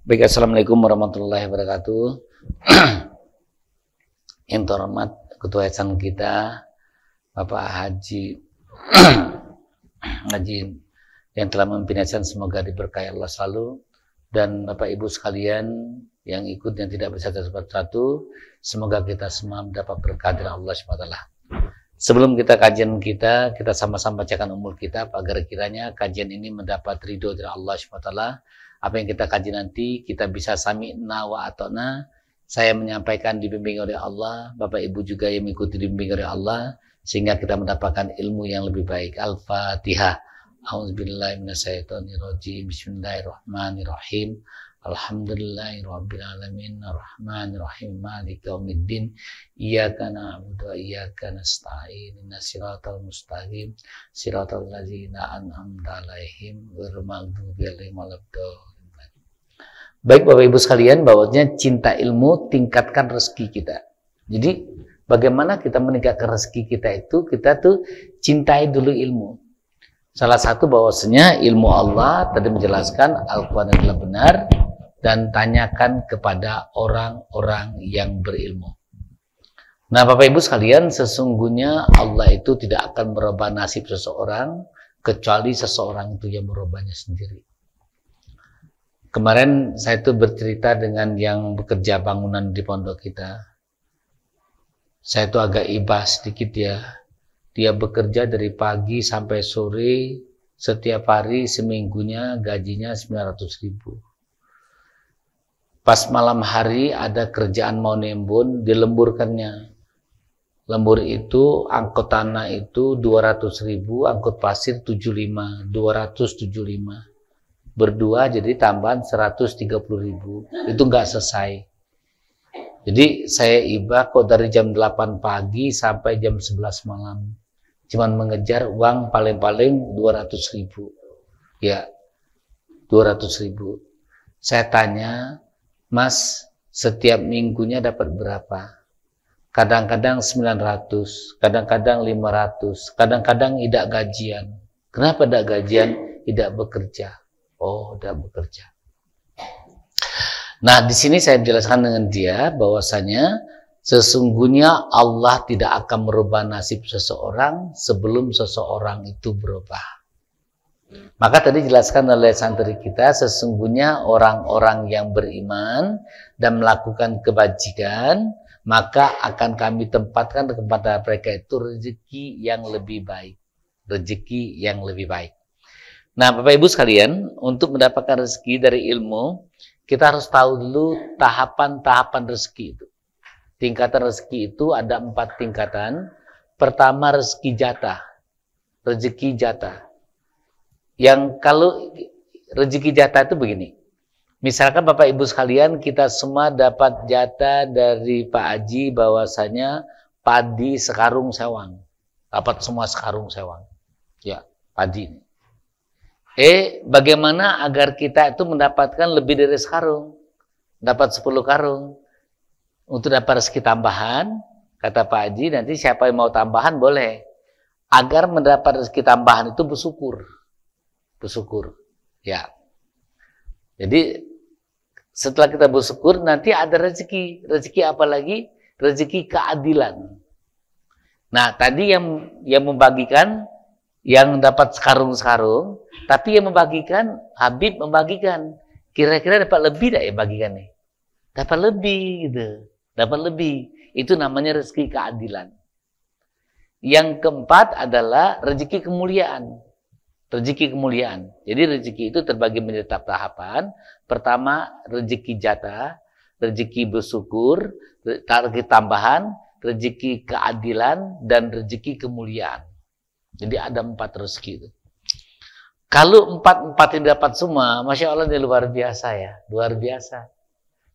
Baik, assalamualaikum warahmatullahi wabarakatuh. Yang terhormat Ketua Yayasan kita, Bapak Haji Haji yang telah memimpin yayasan, semoga diberkahi Allah selalu, dan Bapak Ibu sekalian yang ikut yang tidak bisa satu, semoga kita semua mendapat berkah dari Allah SWT. Sebelum kita kajian kita sama-sama bacakan umur kita agar kiranya kajian ini mendapat ridho dari Allah SWT. Apa yang kita kaji nanti kita bisa sami'na wa ata'na. Saya menyampaikan dibimbing oleh Allah, Bapak Ibu juga yang mengikuti dibimbing oleh Allah, sehingga kita mendapatkan ilmu yang lebih baik. Al-Fatihah. A'udzubillahi minasyaitonirrajim. Bismillahirrahmanirrahim. Alhamdulillahirabbil alamin arrahmanirrahim maliki yaumiddin iyyaka na'budu wa iyyaka nasta'in ihdinas siratal mustaqim siratal ladzina an'amta 'alaihim ghairil maghdubi 'alaihim waladdallin. Baik Bapak Ibu sekalian, bahwasanya cinta ilmu tingkatkan rezeki kita. Jadi bagaimana kita meningkatkan rezeki kita itu, kita tuh cintai dulu ilmu. Salah satu bahwasanya ilmu Allah tadi menjelaskan Al-Quran adalah benar, dan tanyakan kepada orang-orang yang berilmu. Nah Bapak Ibu sekalian, sesungguhnya Allah itu tidak akan merubah nasib seseorang kecuali seseorang itu yang merubahnya sendiri. Kemarin saya itu bercerita dengan yang bekerja bangunan di pondok kita. Saya itu agak ibah sedikit ya. Dia bekerja dari pagi sampai sore, setiap hari seminggunya gajinya 900.000. Pas malam hari ada kerjaan mau nembun, dilemburkannya. Lembur itu, angkut tanah itu 200.000, angkut pasir 75, 275. Berdua jadi tambahan 130.000. Itu nggak selesai. Jadi saya ibah kok dari jam 8 pagi sampai jam 11 malam. Cuman mengejar uang paling-paling 200.000. Ya, 200.000. Saya tanya, Mas, setiap minggunya dapat berapa? Kadang-kadang 900, kadang-kadang 500, kadang-kadang tidak gajian. Kenapa tidak gajian? Tidak bekerja. Oh, tidak bekerja. Nah, di sini saya jelaskan dengan dia bahwasanya sesungguhnya Allah tidak akan merubah nasib seseorang sebelum seseorang itu berubah. Maka tadi jelaskan oleh santri kita, sesungguhnya orang-orang yang beriman dan melakukan kebajikan, maka akan kami tempatkan kepada mereka itu rezeki yang lebih baik. Rezeki yang lebih baik. Nah Bapak Ibu sekalian, untuk mendapatkan rezeki dari ilmu, kita harus tahu dulu tahapan-tahapan rezeki itu. Tingkatan rezeki itu ada 4 tingkatan. Pertama rezeki jatah. Rezeki jatah. Yang kalau rezeki jatah itu begini. Misalkan Bapak Ibu sekalian, kita semua dapat jatah dari Pak Haji bahwasanya padi sekarung sewang. Dapat semua sekarung sewang. Ya, padi. Bagaimana agar kita itu mendapatkan lebih dari sekarung? Dapat 10 karung. Untuk dapat rezeki tambahan, kata Pak Haji, nanti siapa yang mau tambahan boleh. Agar mendapat rezeki tambahan itu bersyukur. Bersyukur. Ya. Jadi setelah kita bersyukur, nanti ada rezeki. Rezeki apa lagi? Rezeki keadilan. Nah, tadi yang membagikan, yang dapat sekarung-sekarung, tapi yang membagikan, Habib membagikan. Kira-kira dapat lebih tidak ya bagikannya? Dapat lebih gitu. Dapat lebih. Itu namanya rezeki keadilan. Yang keempat adalah rezeki kemuliaan. Rezeki kemuliaan. Jadi rezeki itu terbagi menjadi tahapan. Pertama, rezeki jatah, rezeki bersyukur, rezeki tambahan, rezeki keadilan, dan rezeki kemuliaan. Jadi ada 4 rezeki itu. Kalau 4 ini dapat semua, Masya Allah ini luar biasa ya. Luar biasa.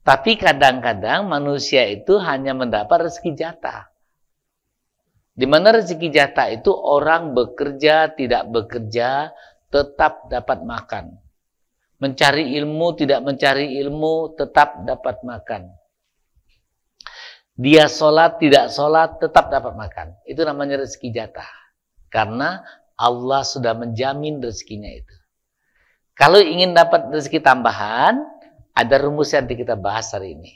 Tapi kadang-kadang manusia itu hanya mendapat rezeki jatah. Di mana rezeki jatah itu orang bekerja, tidak bekerja, tetap dapat makan. Mencari ilmu, tidak mencari ilmu, tetap dapat makan. Dia sholat, tidak sholat, tetap dapat makan. Itu namanya rezeki jatah. Karena Allah sudah menjamin rezekinya itu. Kalau ingin dapat rezeki tambahan, Ada rumus yang kita bahas hari ini.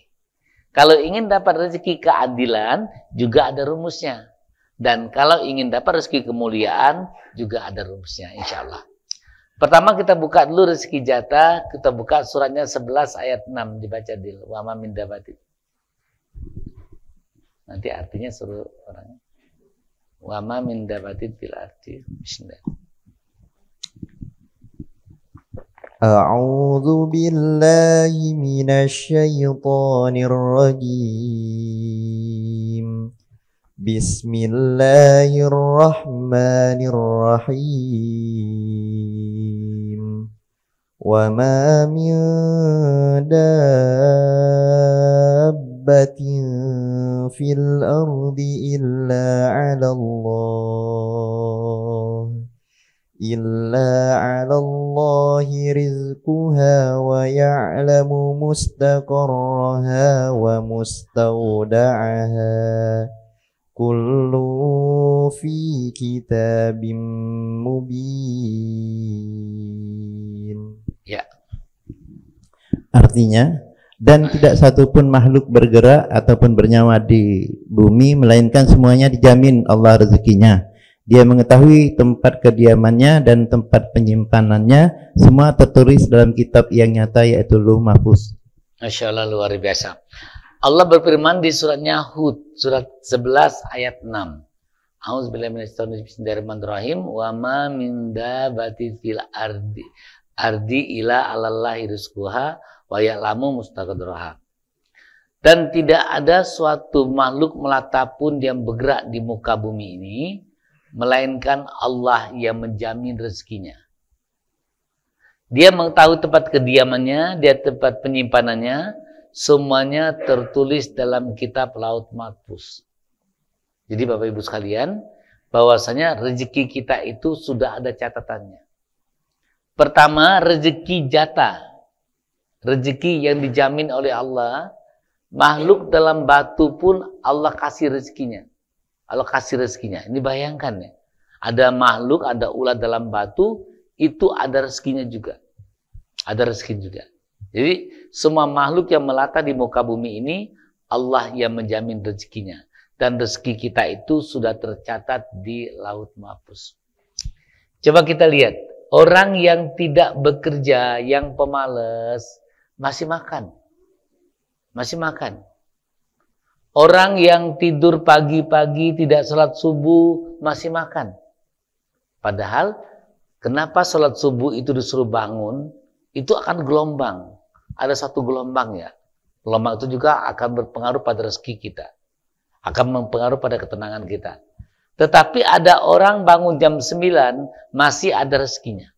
Kalau ingin dapat rezeki keadilan, juga ada rumusnya. Dan kalau ingin dapat rezeki kemuliaan, juga ada rumusnya, insya Allah. Pertama kita buka dulu rezeki jatah, kita buka suratnya 11 ayat 6, dibaca dulu. Wa ma min dabatin. Nanti artinya suruh orangnya. Wa ma min dabatin fil ardi. Bismillah. A'udzu billahi minasy syaithanir rajim. Bismillahirrahmanirrahim. Wa ma min dabbatin fil ardi illa 'ala Allahi rizquha wa ya'lamu mustaqarraha wa mustawda'aha. Kullu fi kitabim mubin. Ya. Artinya, dan tidak satupun makhluk bergerak ataupun bernyawa di bumi, melainkan semuanya dijamin Allah rezekinya. Dia mengetahui tempat kediamannya dan tempat penyimpanannya, semua tertulis dalam kitab yang nyata, yaitu Lauh Mahfuz. Masya Allah, luar biasa. Allah berfirman di suratnya Hud, surat 11 ayat 6. A'udzubillahi minasyaitonirrajim. Wa ma min dabbatin fil ardi illa 'alallahi rizquha wa ya'lamu mustaqarraha. Dan tidak ada suatu makhluk melata pun yang bergerak di muka bumi ini, melainkan Allah yang menjamin rezekinya. Dia mengetahui tempat kediamannya, dia tempat penyimpanannya, semuanya tertulis dalam kitab Lauh Mahfuz. Jadi Bapak Ibu sekalian, bahwasanya rezeki kita itu sudah ada catatannya. Pertama, rezeki jatah. Rezeki yang dijamin oleh Allah, makhluk dalam batu pun Allah kasih rezekinya. Allah kasih rezekinya. Ini bayangkan ya. Ada makhluk, ada ulat dalam batu, itu ada rezekinya juga. Ada rezeki juga. Jadi semua makhluk yang melata di muka bumi ini, Allah yang menjamin rezekinya. Dan rezeki kita itu sudah tercatat di Lauh Mahfuz. Coba kita lihat. Orang yang tidak bekerja, yang pemalas, masih makan. Masih makan. Orang yang tidur pagi-pagi tidak sholat subuh masih makan. Padahal kenapa sholat subuh itu disuruh bangun? Itu akan gelombang. Ada satu gelombang ya. Gelombang itu juga akan berpengaruh pada rezeki kita. Akan mempengaruhi pada ketenangan kita. Tetapi ada orang bangun jam 9 masih ada rezekinya.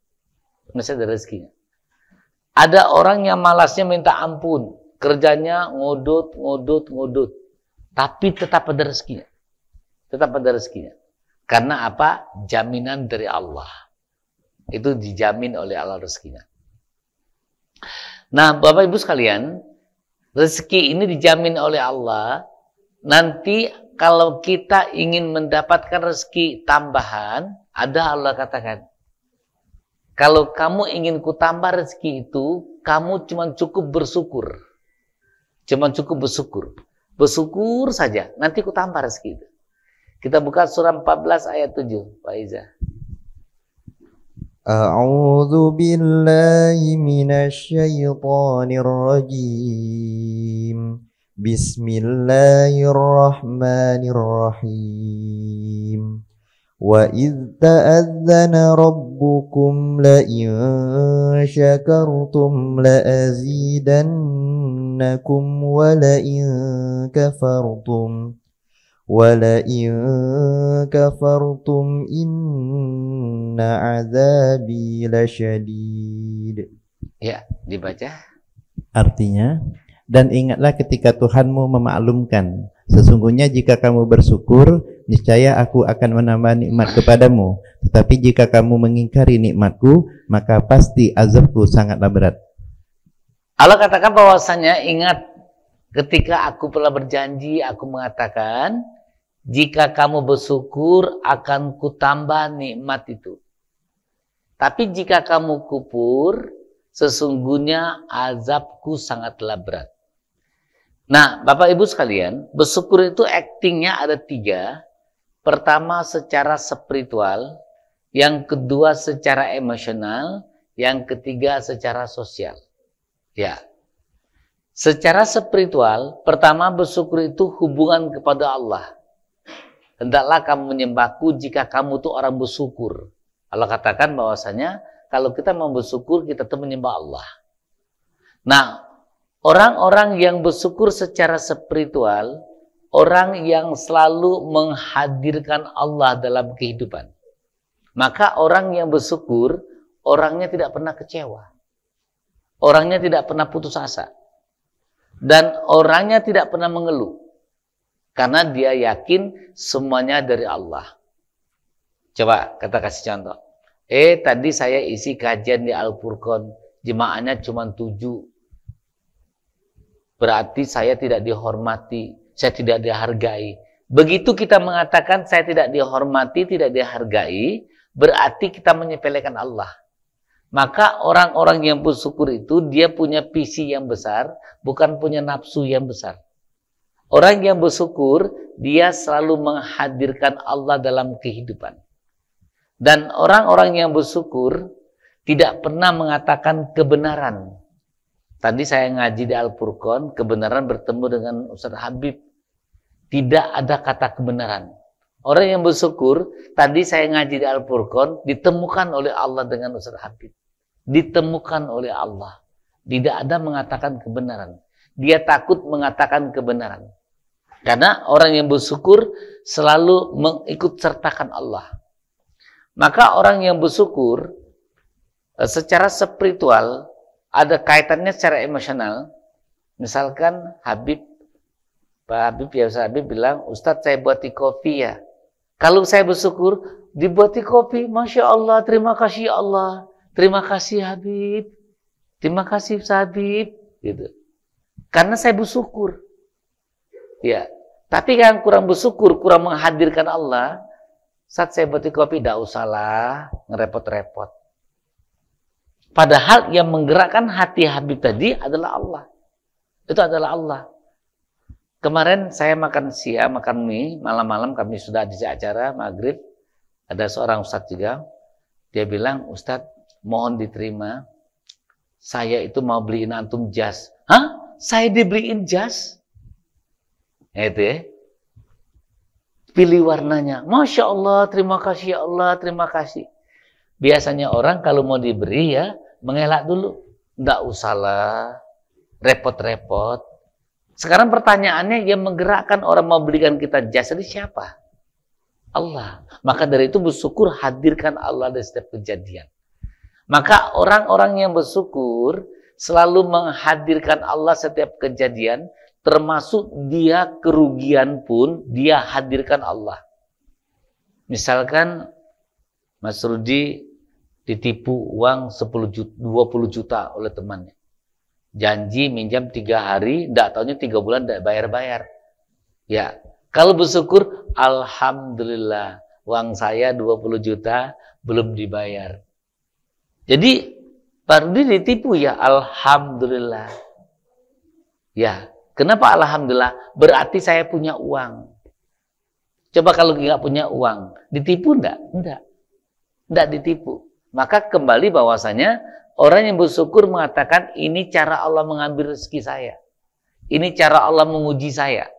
Masih ada rezekinya. Ada orang yang malasnya minta ampun. Kerjanya ngodot. Tapi tetap ada rezekinya. Tetap ada rezekinya. Karena apa? Jaminan dari Allah. Itu dijamin oleh Allah rezekinya. Nah, Bapak Ibu sekalian, rezeki ini dijamin oleh Allah. Nanti kalau kita ingin mendapatkan rezeki tambahan, ada Allah katakan, kalau kamu ingin ku tambah rezeki itu, kamu cuma cukup bersyukur. Cuma cukup bersyukur. Bersyukur saja, nanti ku tambah rezeki itu. Kita buka surah 14 ayat 7, Pak Iza. A'udzu billahi minasy syaithanir rajim. Bismillahirrahmanirrahim. Wa idz ta'adzana rabbukum la in syakartum la azidannakum wa la in kafartum inna azabi lasyadid. Ya, dibaca. Artinya, dan ingatlah ketika Tuhanmu memaklumkan, sesungguhnya jika kamu bersyukur, niscaya aku akan menambah nikmat kepadamu. Tetapi jika kamu mengingkari nikmatku, maka pasti azabku sangatlah berat. Allah katakan bahwasanya, ingat ketika aku telah berjanji, aku mengatakan, jika kamu bersyukur akan kutambah nikmat itu. Tapi jika kamu kufur, sesungguhnya azabku sangatlah berat. Nah, Bapak Ibu sekalian, bersyukur itu aktingnya ada 3. Pertama secara spiritual, yang kedua secara emosional, yang ketiga secara sosial. Ya. Secara spiritual, pertama bersyukur itu hubungan kepada Allah. Hendaklah kamu menyembahku jika kamu tuh orang bersyukur. Allah katakan bahwasanya kalau kita mau bersyukur, kita tuh menyembah Allah. Nah, orang-orang yang bersyukur secara spiritual, orang yang selalu menghadirkan Allah dalam kehidupan. Maka orang yang bersyukur, orangnya tidak pernah kecewa. Orangnya tidak pernah putus asa. Dan orangnya tidak pernah mengeluh. Karena dia yakin semuanya dari Allah. Coba kita kasih contoh. Tadi saya isi kajian di Al-Furqan, jemaahnya cuma 7. Berarti saya tidak dihormati, saya tidak dihargai. Begitu kita mengatakan saya tidak dihormati, tidak dihargai, berarti kita menyepelekan Allah. Maka orang-orang yang bersyukur itu dia punya visi yang besar, bukan punya nafsu yang besar. Orang yang bersyukur, dia selalu menghadirkan Allah dalam kehidupan. Dan orang-orang yang bersyukur tidak pernah mengatakan kebenaran. Tadi saya ngaji di Al-Furqan, kebenaran bertemu dengan Ustaz Habib. Tidak ada kata kebenaran. Orang yang bersyukur, tadi saya ngaji di Al-Furqan, ditemukan oleh Allah dengan Ustaz Habib. Ditemukan oleh Allah. Tidak ada mengatakan kebenaran. Dia takut mengatakan kebenaran. Karena orang yang bersyukur selalu mengikut sertakan Allah. Maka orang yang bersyukur secara spiritual ada kaitannya secara emosional. Misalkan Habib, Pak Habib ya Ustaz Habib bilang, Ustadz saya buati kopi ya. Kalau saya bersyukur, dibuati kopi, Masya Allah, terima kasih Allah. Terima kasih Habib. Terima kasih Ustaz Habib. Gitu. Karena saya bersyukur. Ya. Tapi yang kurang bersyukur, kurang menghadirkan Allah, saat saya buati kopi, tidak usahlah ngerepot-repot. Padahal yang menggerakkan hati Habib tadi adalah Allah. Itu adalah Allah. Kemarin saya makan siang, makan mie, malam-malam kami sudah di acara maghrib. Ada seorang ustadz juga. Dia bilang, Ustadz, mohon diterima. Saya itu mau beliin antum jas. Hah? Saya dibeliin jas? Itu ya. Pilih warnanya. Masya Allah, terima kasih ya Allah, terima kasih. Biasanya orang kalau mau diberi ya, mengelak dulu. Nggak usahlah, repot-repot. Sekarang pertanyaannya, yang menggerakkan orang mau belikan kita jas ini siapa? Allah. Maka dari itu bersyukur, hadirkan Allah di setiap kejadian. Maka orang-orang yang bersyukur selalu menghadirkan Allah setiap kejadian, termasuk dia kerugian pun dia hadirkan Allah. Misalkan Mas Rudi ditipu uang 20 juta oleh temannya. Janji minjam 3 hari, tidak taunya 3 bulan tidak bayar-bayar. Ya, kalau bersyukur, alhamdulillah, uang saya 20 juta belum dibayar. Jadi, Pak Rudi ditipu ya, alhamdulillah. Ya, kenapa alhamdulillah? Berarti saya punya uang. Coba kalau nggak punya uang, ditipu enggak? Enggak. Enggak ditipu. Maka kembali bahwasanya orang yang bersyukur mengatakan ini cara Allah mengambil rezeki saya. Ini cara Allah menguji saya.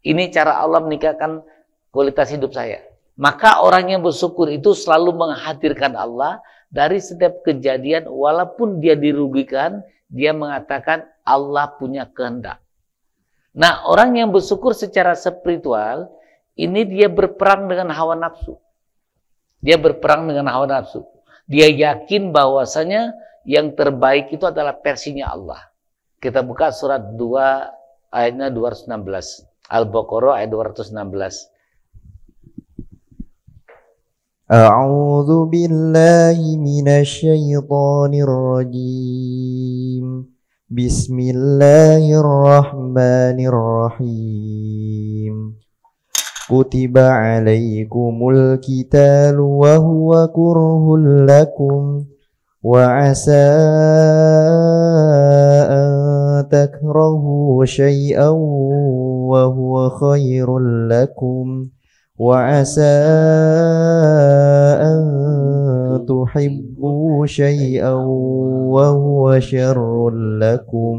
Ini cara Allah meningkatkan kualitas hidup saya. Maka orang yang bersyukur itu selalu menghadirkan Allah dari setiap kejadian, walaupun dia dirugikan, dia mengatakan Allah punya kehendak. Nah, orang yang bersyukur secara spiritual, ini dia berperang dengan hawa nafsu. Dia berperang dengan hawa nafsu. Dia yakin bahwasanya yang terbaik itu adalah versinya Allah. Kita buka surat 2 ayatnya 216. Al-Baqarah ayat 216. A'udzu billahi minasy syaithanir rajim. Bismillahirrahmanirrahim. Kutiba 'alaikumul qitalu wa huwa kurhul lakum وعسى أن تكرهوا شيئا وهو خير لكم وعسى أن تحبوا شيئا وهو شر لكم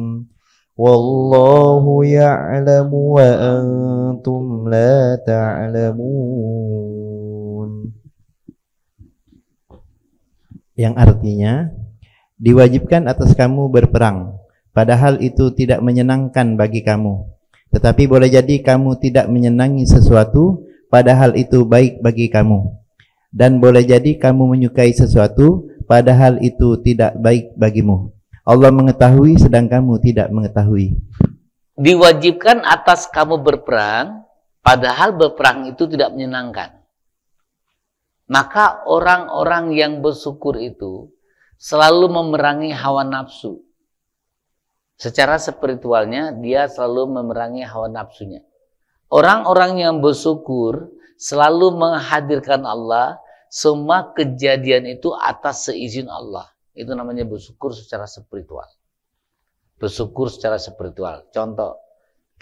والله يعلم وأنتم لا تعلمون. Yang artinya, diwajibkan atas kamu berperang, padahal itu tidak menyenangkan bagi kamu. Tetapi boleh jadi kamu tidak menyenangi sesuatu, padahal itu baik bagi kamu. Dan boleh jadi kamu menyukai sesuatu, padahal itu tidak baik bagimu. Allah mengetahui sedang kamu tidak mengetahui. Diwajibkan atas kamu berperang, padahal berperang itu tidak menyenangkan. Maka orang-orang yang bersyukur itu selalu memerangi hawa nafsu. Secara spiritualnya dia selalu memerangi hawa nafsunya. Orang-orang yang bersyukur selalu menghadirkan Allah, semua kejadian itu atas seizin Allah. Itu namanya bersyukur secara spiritual. Bersyukur secara spiritual. Contoh,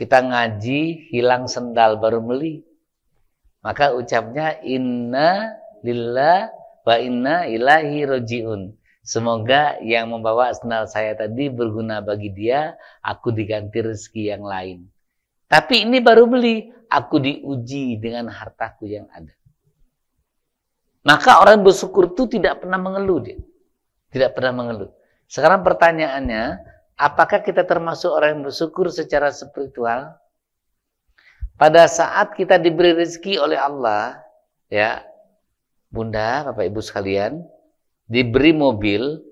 kita ngaji hilang sendal baru beli. Maka ucapnya inna lillah wa inna ilaihi rajiun. Semoga yang membawa sendal saya tadi berguna bagi dia, aku diganti rezeki yang lain. Tapi ini baru beli, aku diuji dengan hartaku yang ada. Maka orang bersyukur itu tidak pernah mengeluh dia. Tidak pernah mengeluh. Sekarang pertanyaannya, apakah kita termasuk orang yang bersyukur secara spiritual? Pada saat kita diberi rezeki oleh Allah, ya, Bunda, Bapak Ibu sekalian, diberi mobil.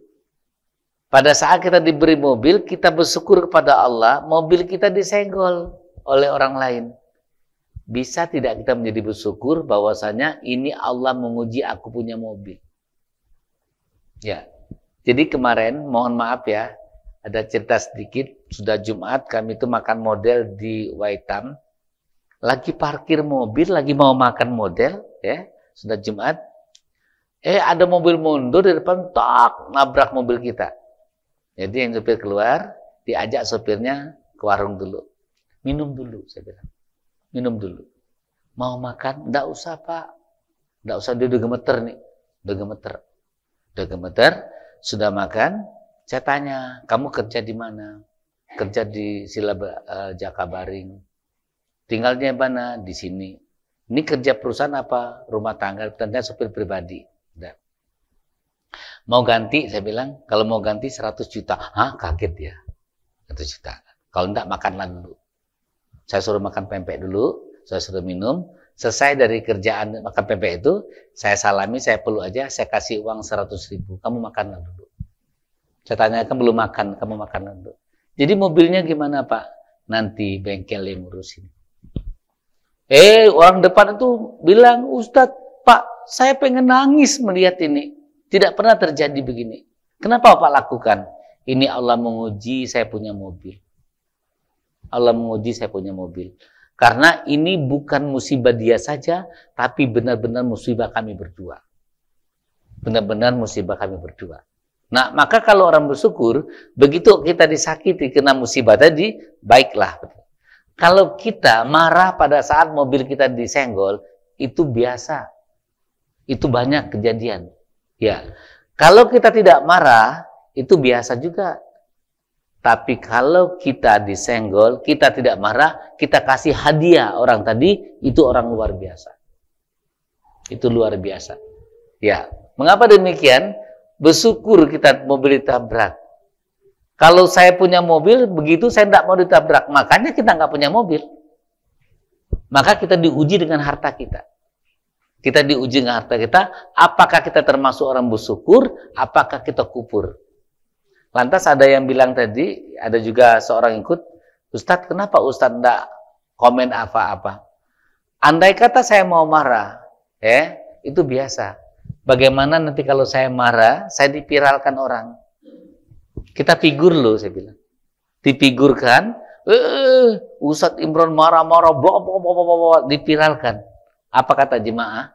Pada saat kita diberi mobil, kita bersyukur kepada Allah, mobil kita disenggol oleh orang lain. Bisa tidak kita menjadi bersyukur bahwasanya ini Allah menguji aku punya mobil? Ya. Jadi kemarin, mohon maaf ya, ada cerita sedikit, sudah Jumat kami itu makan model di Waitam. Lagi parkir mobil, lagi mau makan model, ya, sudah Jumat. Ada mobil mundur di depan, tak nabrak mobil kita. Jadi yang sopir keluar, diajak sopirnya ke warung dulu. Minum dulu, saya bilang. Minum dulu. Mau makan? Nggak usah, Pak. Nggak usah, dia udah gemeter nih. Udah gemeter. Udah gemeter, sudah makan. Saya tanya, kamu kerja di mana? Kerja di Jakabaring. Tinggalnya mana? Di sini. Ini kerja perusahaan apa? Rumah tangga, ternyata sopir pribadi. Udah. Mau ganti, saya bilang, kalau mau ganti 100 juta. Hah, kaget ya. 100 juta. Kalau enggak, makanlah dulu. Saya suruh makan pempek dulu, saya suruh minum. Selesai dari kerjaan makan pempek itu, saya salami, saya peluk aja, saya kasih uang 100.000. Kamu makanlah dulu. Saya tanyakan, belum makan, kamu makanlah dulu. Jadi mobilnya gimana, Pak? Nanti bengkel yang ngurusin. Orang depan itu bilang, Ustadz, Pak, saya pengen nangis melihat ini. Tidak pernah terjadi begini. Kenapa Pak lakukan? Ini Allah menguji saya punya mobil. Allah menguji saya punya mobil. Karena ini bukan musibah dia saja, tapi benar-benar musibah kami berdua. Benar-benar musibah kami berdua. Nah, maka kalau orang bersyukur, begitu kita disakiti kena musibah tadi, baiklah. Kalau kita marah pada saat mobil kita disenggol, itu biasa. Itu banyak kejadian. Ya, kalau kita tidak marah, itu biasa juga. Tapi kalau kita disenggol, kita tidak marah, kita kasih hadiah orang tadi, itu orang luar biasa. Itu luar biasa. Ya, mengapa demikian? Bersyukur kita mobil ditabrak. Kalau saya punya mobil, begitu saya tidak mau ditabrak, makanya kita nggak punya mobil. Maka kita diuji dengan harta kita. Kita diuji dengan harta kita, apakah kita termasuk orang bersyukur, apakah kita kufur. Lantas ada yang bilang tadi, ada juga seorang ikut, Ustadz, kenapa Ustadz tidak komen apa-apa? Andai kata saya mau marah, itu biasa. Bagaimana nanti kalau saya marah, saya dipiralkan orang. Kita figur loh, saya bilang. Difigurkan, Ustadz Imron marah-marah, dipiralkan. Apa kata jemaah?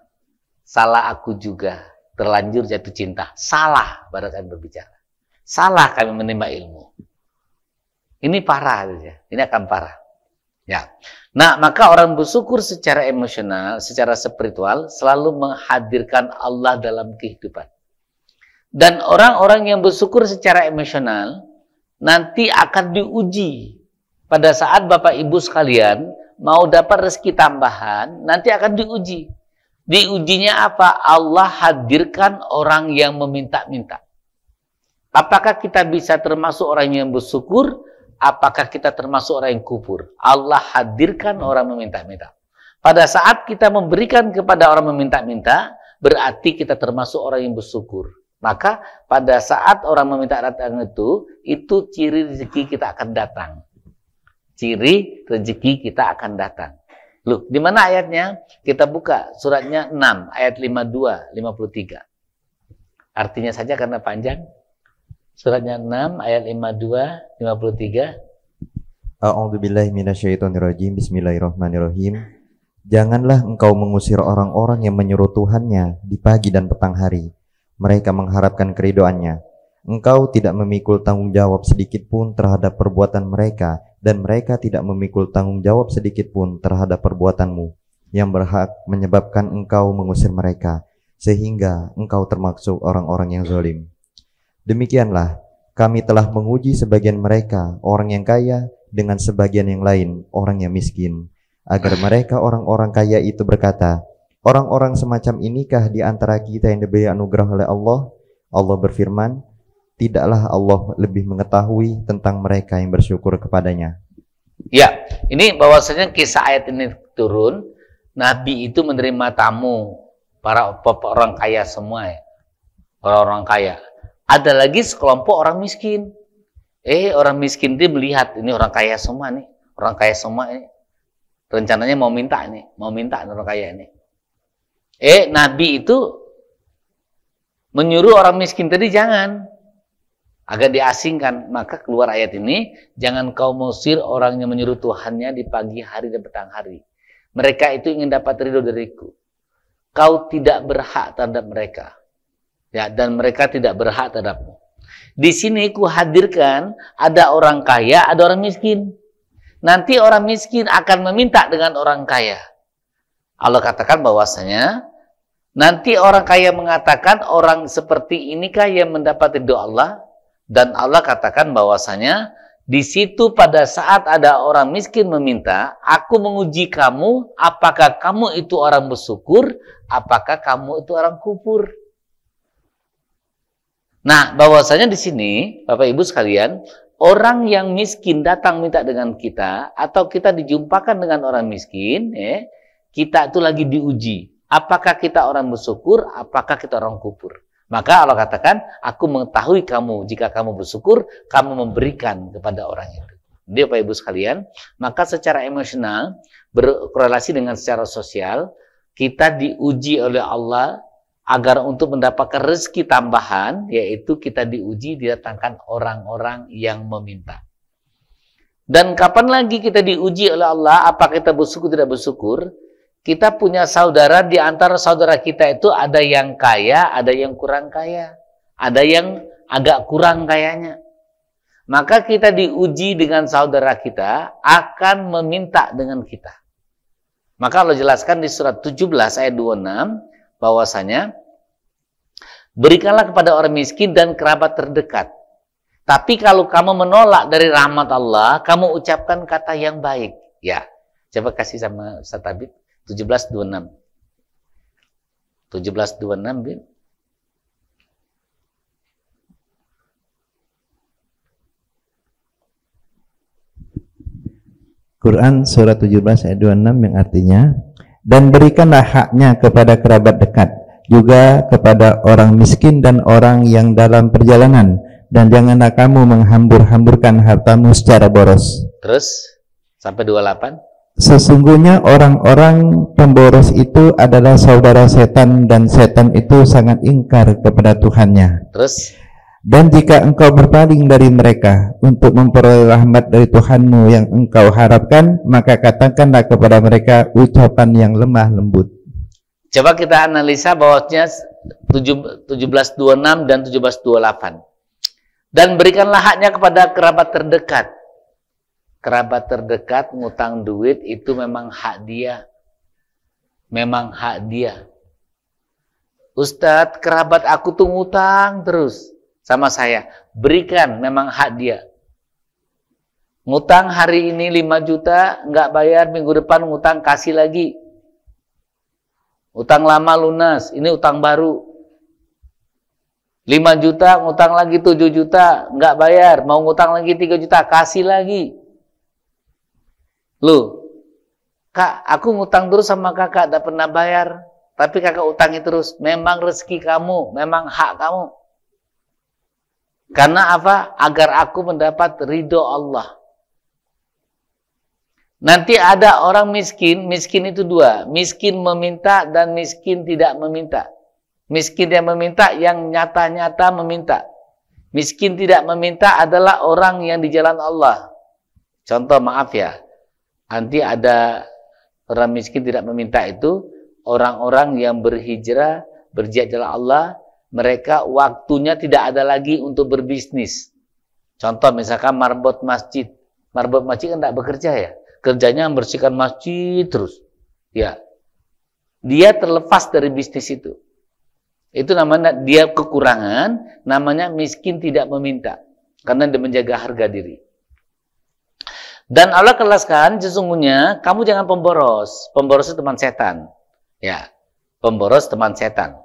Salah aku juga. terlanjur jatuh cinta. Salah pada kami berbicara. Salah kami menimba ilmu. Ini parah, ini akan parah. Ya. Nah, maka orang bersyukur secara emosional, secara spiritual, selalu menghadirkan Allah dalam kehidupan. Dan orang-orang yang bersyukur secara emosional, nanti akan diuji. Pada saat Bapak Ibu sekalian mau dapat rezeki tambahan, nanti akan diuji. Diujinya apa? Allah hadirkan orang yang meminta-minta. Apakah kita bisa termasuk orang yang bersyukur? Apakah kita termasuk orang yang kufur? Allah hadirkan orang meminta-minta. Pada saat kita memberikan kepada orang meminta-minta, berarti kita termasuk orang yang bersyukur. Maka pada saat orang meminta datang itu ciri rezeki kita akan datang. Ciri rezeki kita akan datang. Loh, di mana ayatnya? Kita buka suratnya 6 ayat 52, 53. Artinya saja karena panjang. Suratnya 6 ayat 52, 53. A'udzubillahi minasyaitonirrajim. Bismillahirrahmanirrahim. Janganlah engkau mengusir orang-orang yang menyuruh Tuhannya di pagi dan petang hari. Mereka mengharapkan keridhoannya. Engkau tidak memikul tanggung jawab sedikit pun terhadap perbuatan mereka, dan mereka tidak memikul tanggung jawab sedikit pun terhadap perbuatanmu, yang berhak menyebabkan engkau mengusir mereka, sehingga engkau termasuk orang-orang yang zalim. Demikianlah, kami telah menguji sebagian mereka, orang yang kaya, dengan sebagian yang lain, orang yang miskin, agar mereka orang-orang kaya itu berkata, orang-orang semacam inikah di antara kita yang diberi anugerah oleh Allah? Allah berfirman, tidaklah Allah lebih mengetahui tentang mereka yang bersyukur kepadanya. Ya, ini bahwasanya kisah ayat ini turun, Nabi itu menerima tamu, para orang kaya semua ya, orang-orang kaya. Ada lagi sekelompok orang miskin. Orang miskin dia melihat ini orang kaya semua nih, orang kaya semua ini. Rencananya mau minta orang kaya ini. Nabi itu menyuruh orang miskin tadi jangan, agar diasingkan. Maka keluar ayat ini, jangan kau mengusir orang yang menyuruh Tuhannya di pagi hari dan petang hari. Mereka itu ingin dapat ridho dariku. Kau tidak berhak terhadap mereka. Ya, dan mereka tidak berhak terhadapmu. Di sini ku hadirkan ada orang kaya, ada orang miskin. Nanti orang miskin akan meminta dengan orang kaya. Allah katakan bahwasanya nanti orang kaya mengatakan orang seperti inikah yang mendapat ridho Allah, dan Allah katakan bahwasanya di situ pada saat ada orang miskin meminta, aku menguji kamu, apakah kamu itu orang bersyukur, apakah kamu itu orang kufur. Nah, bahwasanya di sini, Bapak Ibu sekalian, orang yang miskin datang minta dengan kita, atau kita dijumpakan dengan orang miskin, kita itu lagi diuji. Apakah kita orang bersyukur, apakah kita orang kufur. Maka Allah katakan, aku mengetahui kamu, jika kamu bersyukur, kamu memberikan kepada orang itu. Jadi Bapak Ibu sekalian, maka secara emosional, berkorelasi dengan secara sosial, kita diuji oleh Allah, agar untuk mendapatkan rezeki tambahan, yaitu kita diuji didatangkan orang-orang yang meminta. Dan kapan lagi kita diuji oleh Allah, apakah kita bersyukur tidak bersyukur? Kita punya saudara, di antara saudara kita itu ada yang kaya, ada yang kurang kaya, ada yang agak kurang kayanya. Maka kita diuji dengan saudara kita, akan meminta dengan kita. Maka Allah jelaskan di surat 17 ayat 26, bahwasanya berikanlah kepada orang miskin dan kerabat terdekat. Tapi kalau kamu menolak dari rahmat Allah, kamu ucapkan kata yang baik. Ya, coba kasih sama Ustaz Tabib 17:26. 17:26, Bin. Quran surat 17 ayat 26 yang artinya, dan berikanlah haknya kepada kerabat dekat, juga kepada orang miskin dan orang yang dalam perjalanan, dan janganlah kamu menghambur-hamburkan hartamu secara boros. Terus sampai 28. Sesungguhnya orang-orang pemboros itu adalah saudara setan, dan setan itu sangat ingkar kepada Tuhannya. Terus, dan jika engkau berpaling dari mereka untuk memperoleh rahmat dari Tuhanmu yang engkau harapkan, maka katakanlah kepada mereka ucapan yang lemah lembut. Coba kita analisa bahwasanya 1726 dan 1728. Dan berikanlah haknya kepada kerabat terdekat. Kerabat terdekat ngutang duit itu memang hak dia. Memang hak dia. Ustadz, kerabat aku tuh ngutang terus sama saya. Berikan, memang hak dia. Ngutang hari ini 5 juta, nggak bayar, minggu depan ngutang kasih lagi. Utang lama lunas, ini utang baru. 5 juta, ngutang lagi 7 juta, nggak bayar, mau ngutang lagi 3 juta, kasih lagi. Loh, Kak, aku ngutang terus sama kakak, tidak pernah bayar. Tapi kakak utangi terus, memang rezeki kamu, memang hak kamu. Karena apa? Agar aku mendapat ridho Allah. Nanti ada orang miskin, miskin itu dua. Miskin meminta dan miskin tidak meminta. Miskin yang meminta, yang nyata-nyata meminta. Miskin tidak meminta adalah orang yang di jalan Allah. Contoh, maaf ya, nanti ada orang miskin tidak meminta itu, orang-orang yang berhijrah, berjihad jalan Allah, mereka waktunya tidak ada lagi untuk berbisnis. Contoh misalkan marbot masjid. Marbot masjid kan tidak bekerja ya. Kerjanya membersihkan masjid terus. Ya. Dia terlepas dari bisnis itu. Itu namanya dia kekurangan, namanya miskin tidak meminta. Karena dia menjaga harga diri. Dan Allah kelaskan sesungguhnya kamu jangan pemboros. Pemboros itu teman setan. Ya. Pemboros teman setan.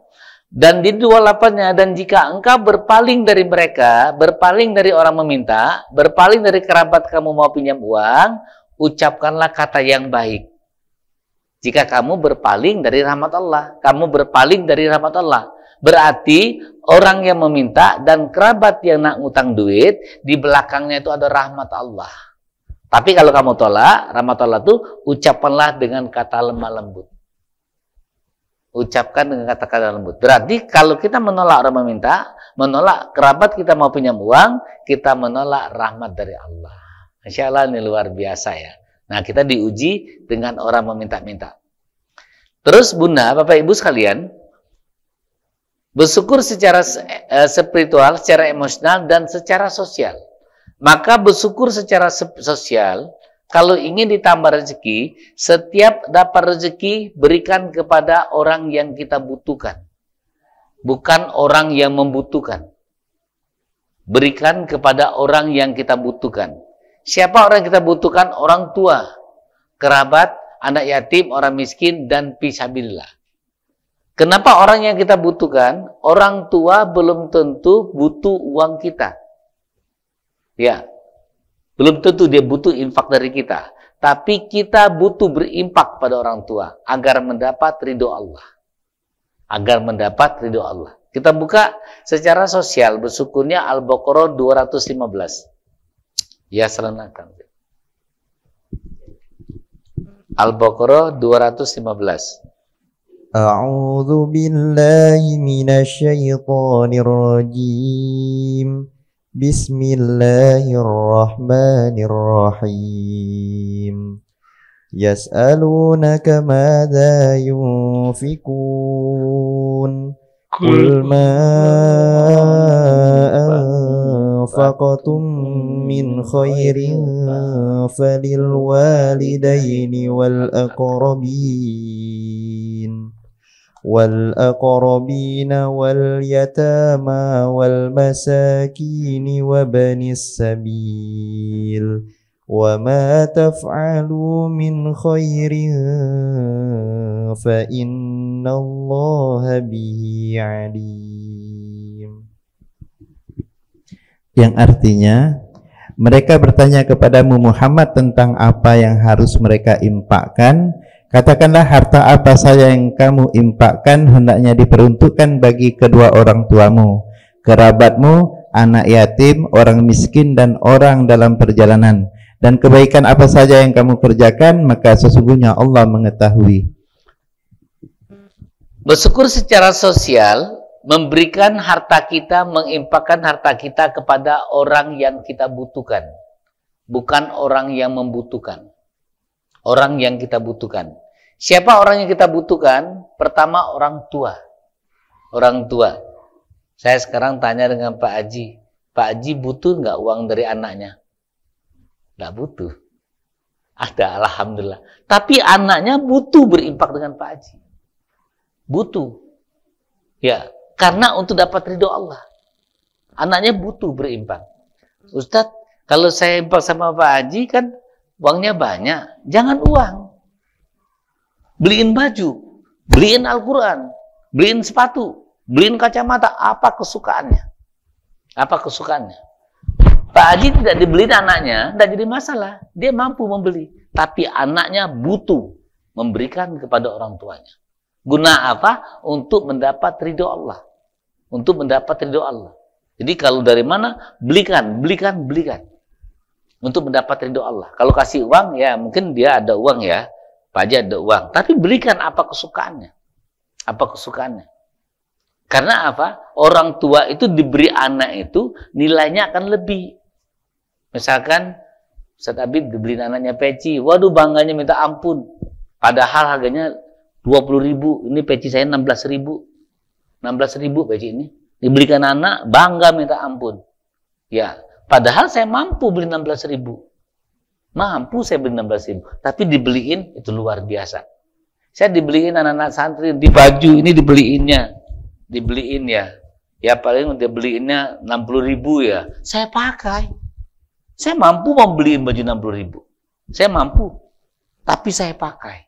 Dan di 28-nya, dan jika engkau berpaling dari mereka, berpaling dari orang meminta, berpaling dari kerabat kamu mau pinjam uang, ucapkanlah kata yang baik. Jika kamu berpaling dari rahmat Allah, kamu berpaling dari rahmat Allah. Berarti orang yang meminta dan kerabat yang nak ngutang duit, di belakangnya itu ada rahmat Allah. Tapi kalau kamu tolak, rahmat Allah itu ucapkanlah dengan kata lemah lembut. Ucapkan dengan kata-kata lembut. Berarti kalau kita menolak orang meminta, menolak kerabat kita mau pinjam uang, kita menolak rahmat dari Allah. Insya Allah ini luar biasa ya. Nah, kita diuji dengan orang meminta-minta. Terus Bunda, Bapak Ibu sekalian, bersyukur secara spiritual, secara emosional, dan secara sosial. Maka bersyukur secara sosial, kalau ingin ditambah rezeki, setiap dapat rezeki berikan kepada orang yang kita butuhkan. Bukan orang yang membutuhkan. Berikan kepada orang yang kita butuhkan. Siapa orang yang kita butuhkan? Orang tua, kerabat, anak yatim, orang miskin, dan fisabilillah. Kenapa orang yang kita butuhkan? Orang tua belum tentu butuh uang kita. Ya. Belum tentu dia butuh infak dari kita. Tapi kita butuh berimpak pada orang tua. Agar mendapat ridho Allah. Agar mendapat ridho Allah. Kita buka secara sosial. Bersyukurnya Al-Baqarah 215. Ya, selenangkan. Al-Baqarah 215. A'udzu billahi minasy syaithanir rajim. Bismillahirrahmanirrahim. Yas'alunaka madza yunfikun. Qul ma anfaqtum min khairin falil walidaini wal aqrabin. والأقربين واليتامى والمساكين وابن السبيل وما تفعلوا من خير فإن الله به عليم. Yang artinya, mereka bertanya kepadamu Muhammad tentang apa yang harus mereka infakkan. Katakanlah harta apa saja yang kamu infakkan hendaknya diperuntukkan bagi kedua orang tuamu, kerabatmu, anak yatim, orang miskin, dan orang dalam perjalanan. Dan kebaikan apa saja yang kamu kerjakan, maka sesungguhnya Allah mengetahui. Bersyukur secara sosial, memberikan harta kita, menginfakkan harta kita kepada orang yang kita butuhkan. Bukan orang yang membutuhkan. Orang yang kita butuhkan. Siapa orang yang kita butuhkan? Pertama, orang tua. Orang tua. Saya sekarang tanya dengan Pak Haji. Pak Haji butuh nggak uang dari anaknya? Nggak butuh. Ada, alhamdulillah. Tapi anaknya butuh berimpak dengan Pak Haji. Butuh. Ya, karena untuk dapat ridho Allah. Anaknya butuh berimpak. Ustadz, kalau saya impak sama Pak Haji kan uangnya banyak. Jangan uang. Beliin baju, beliin Al-Quran, beliin sepatu, beliin kacamata. Apa kesukaannya? Apa kesukaannya? Pak Haji tidak dibeliin anaknya, tidak jadi masalah. Dia mampu membeli. Tapi anaknya butuh memberikan kepada orang tuanya. Guna apa? Untuk mendapat ridho Allah. Untuk mendapat ridho Allah. Jadi kalau dari mana? Belikan. Untuk mendapat ridho Allah. Kalau kasih uang, ya mungkin dia ada uang ya. Pak Haji ada uang. Tapi belikan apa kesukaannya. Apa kesukaannya. Karena apa? Orang tua itu diberi anak itu nilainya akan lebih. Misalkan Ustaz Habib dibeliin anaknya peci. Waduh, bangganya minta ampun. Padahal harganya 20.000. Ini peci saya 16.000. 16.000 peci ini. Dibelikan anak, bangga minta ampun. Ya, padahal saya mampu beli 16.000. Mampu saya beli 16.000. Tapi dibeliin itu luar biasa. Saya dibeliin anak-anak santri di baju ini dibeliinnya. Dibeliin ya. Ya paling udah beliinnya 60.000 ya. Saya pakai. Saya mampu membeliin baju 60.000. Saya mampu. Tapi saya pakai.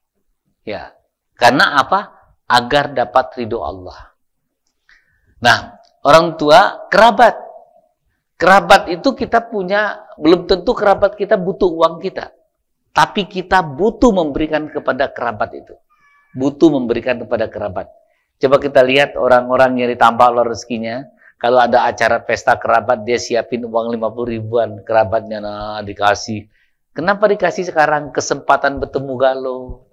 Ya. Karena apa? Agar dapat ridho Allah. Nah, orang tua, kerabat. Kerabat itu kita punya, belum tentu kerabat kita butuh uang kita. Tapi kita butuh memberikan kepada kerabat itu. Butuh memberikan kepada kerabat. Coba kita lihat orang-orang yang ditambah Allah rezekinya. Kalau ada acara pesta kerabat, dia siapin uang 50 ribuan. Kerabatnya dikasih. Kenapa dikasih sekarang? Kesempatan bertemu galau.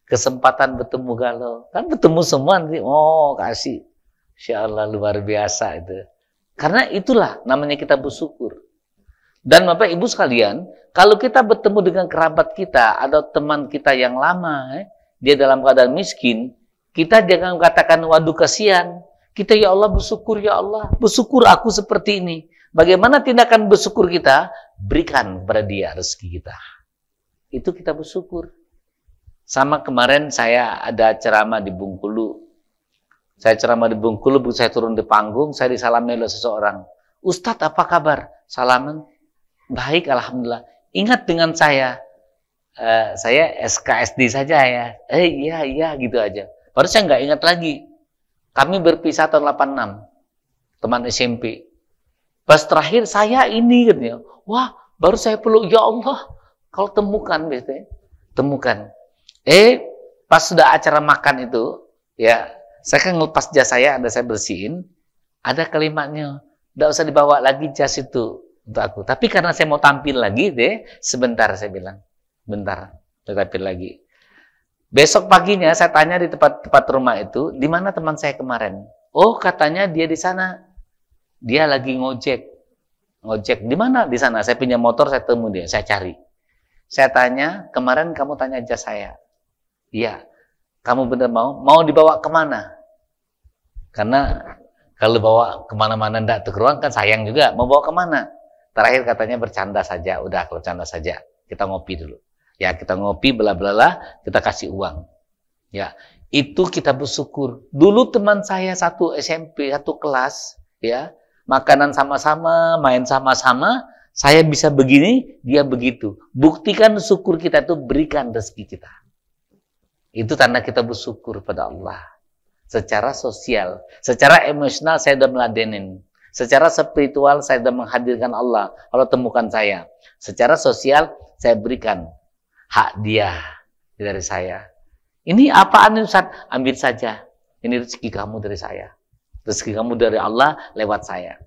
Kesempatan bertemu galau. Kan bertemu semua nanti. Oh, kasih. Insya Allah luar biasa itu. Karena itulah namanya kita bersyukur. Dan Bapak Ibu sekalian, kalau kita bertemu dengan kerabat kita, atau teman kita yang lama, dia dalam keadaan miskin, kita jangan katakan, waduh kasihan. Kita, ya Allah bersyukur, ya Allah. Bersyukur aku seperti ini. Bagaimana tindakan bersyukur kita? Berikan kepada dia rezeki kita. Itu kita bersyukur. Sama kemarin saya ada ceramah di Bengkulu. Saya ceramah di Bengkulu, saya turun di panggung, saya disalami oleh seseorang. Ustadz, apa kabar? Salaman. Baik, alhamdulillah. Ingat dengan saya SKSD saja ya. Iya, gitu aja. Baru saya nggak ingat lagi. Kami berpisah tahun 86. Teman SMP. Pas terakhir saya ini katanya. Wah, baru saya peluk, ya Allah. Kalau temukan biasanya. Temukan. Pas sudah acara makan itu, ya, saya kan ngelepas jas saya, ada saya bersihin, ada kalimatnya, tidak usah dibawa lagi jas itu untuk aku. Tapi karena saya mau tampil lagi, sebentar saya bilang, bentar, tampil lagi. Besok paginya saya tanya di tempat rumah itu, di mana teman saya kemarin? Oh, katanya dia di sana, dia lagi ngojek. Di mana? Di sana. Saya pinjam motor, saya temu dia, saya cari. Saya tanya, kemarin kamu tanya jas saya. Iya. Kamu benar mau dibawa kemana? Karena kalau bawa kemana-mana tidak terkeruang kan sayang juga. Mau bawa kemana? Terakhir katanya bercanda saja. Udah, kalau bercanda saja. Kita ngopi dulu. Ya, kita ngopi, bela-bela, kita kasih uang. Ya, itu kita bersyukur. Dulu teman saya satu SMP, satu kelas, ya, makanan sama-sama, main sama-sama, saya bisa begini, dia begitu. Buktikan syukur kita itu berikan rezeki kita. Itu tanda kita bersyukur pada Allah. Secara sosial, secara emosional saya sudah meladenin. Secara spiritual saya sudah menghadirkan Allah. Allah temukan saya. Secara sosial saya berikan hak dia dari saya. Ini apaan Ustaz? Ambil saja. Ini rezeki kamu dari saya. Rezeki kamu dari Allah lewat saya.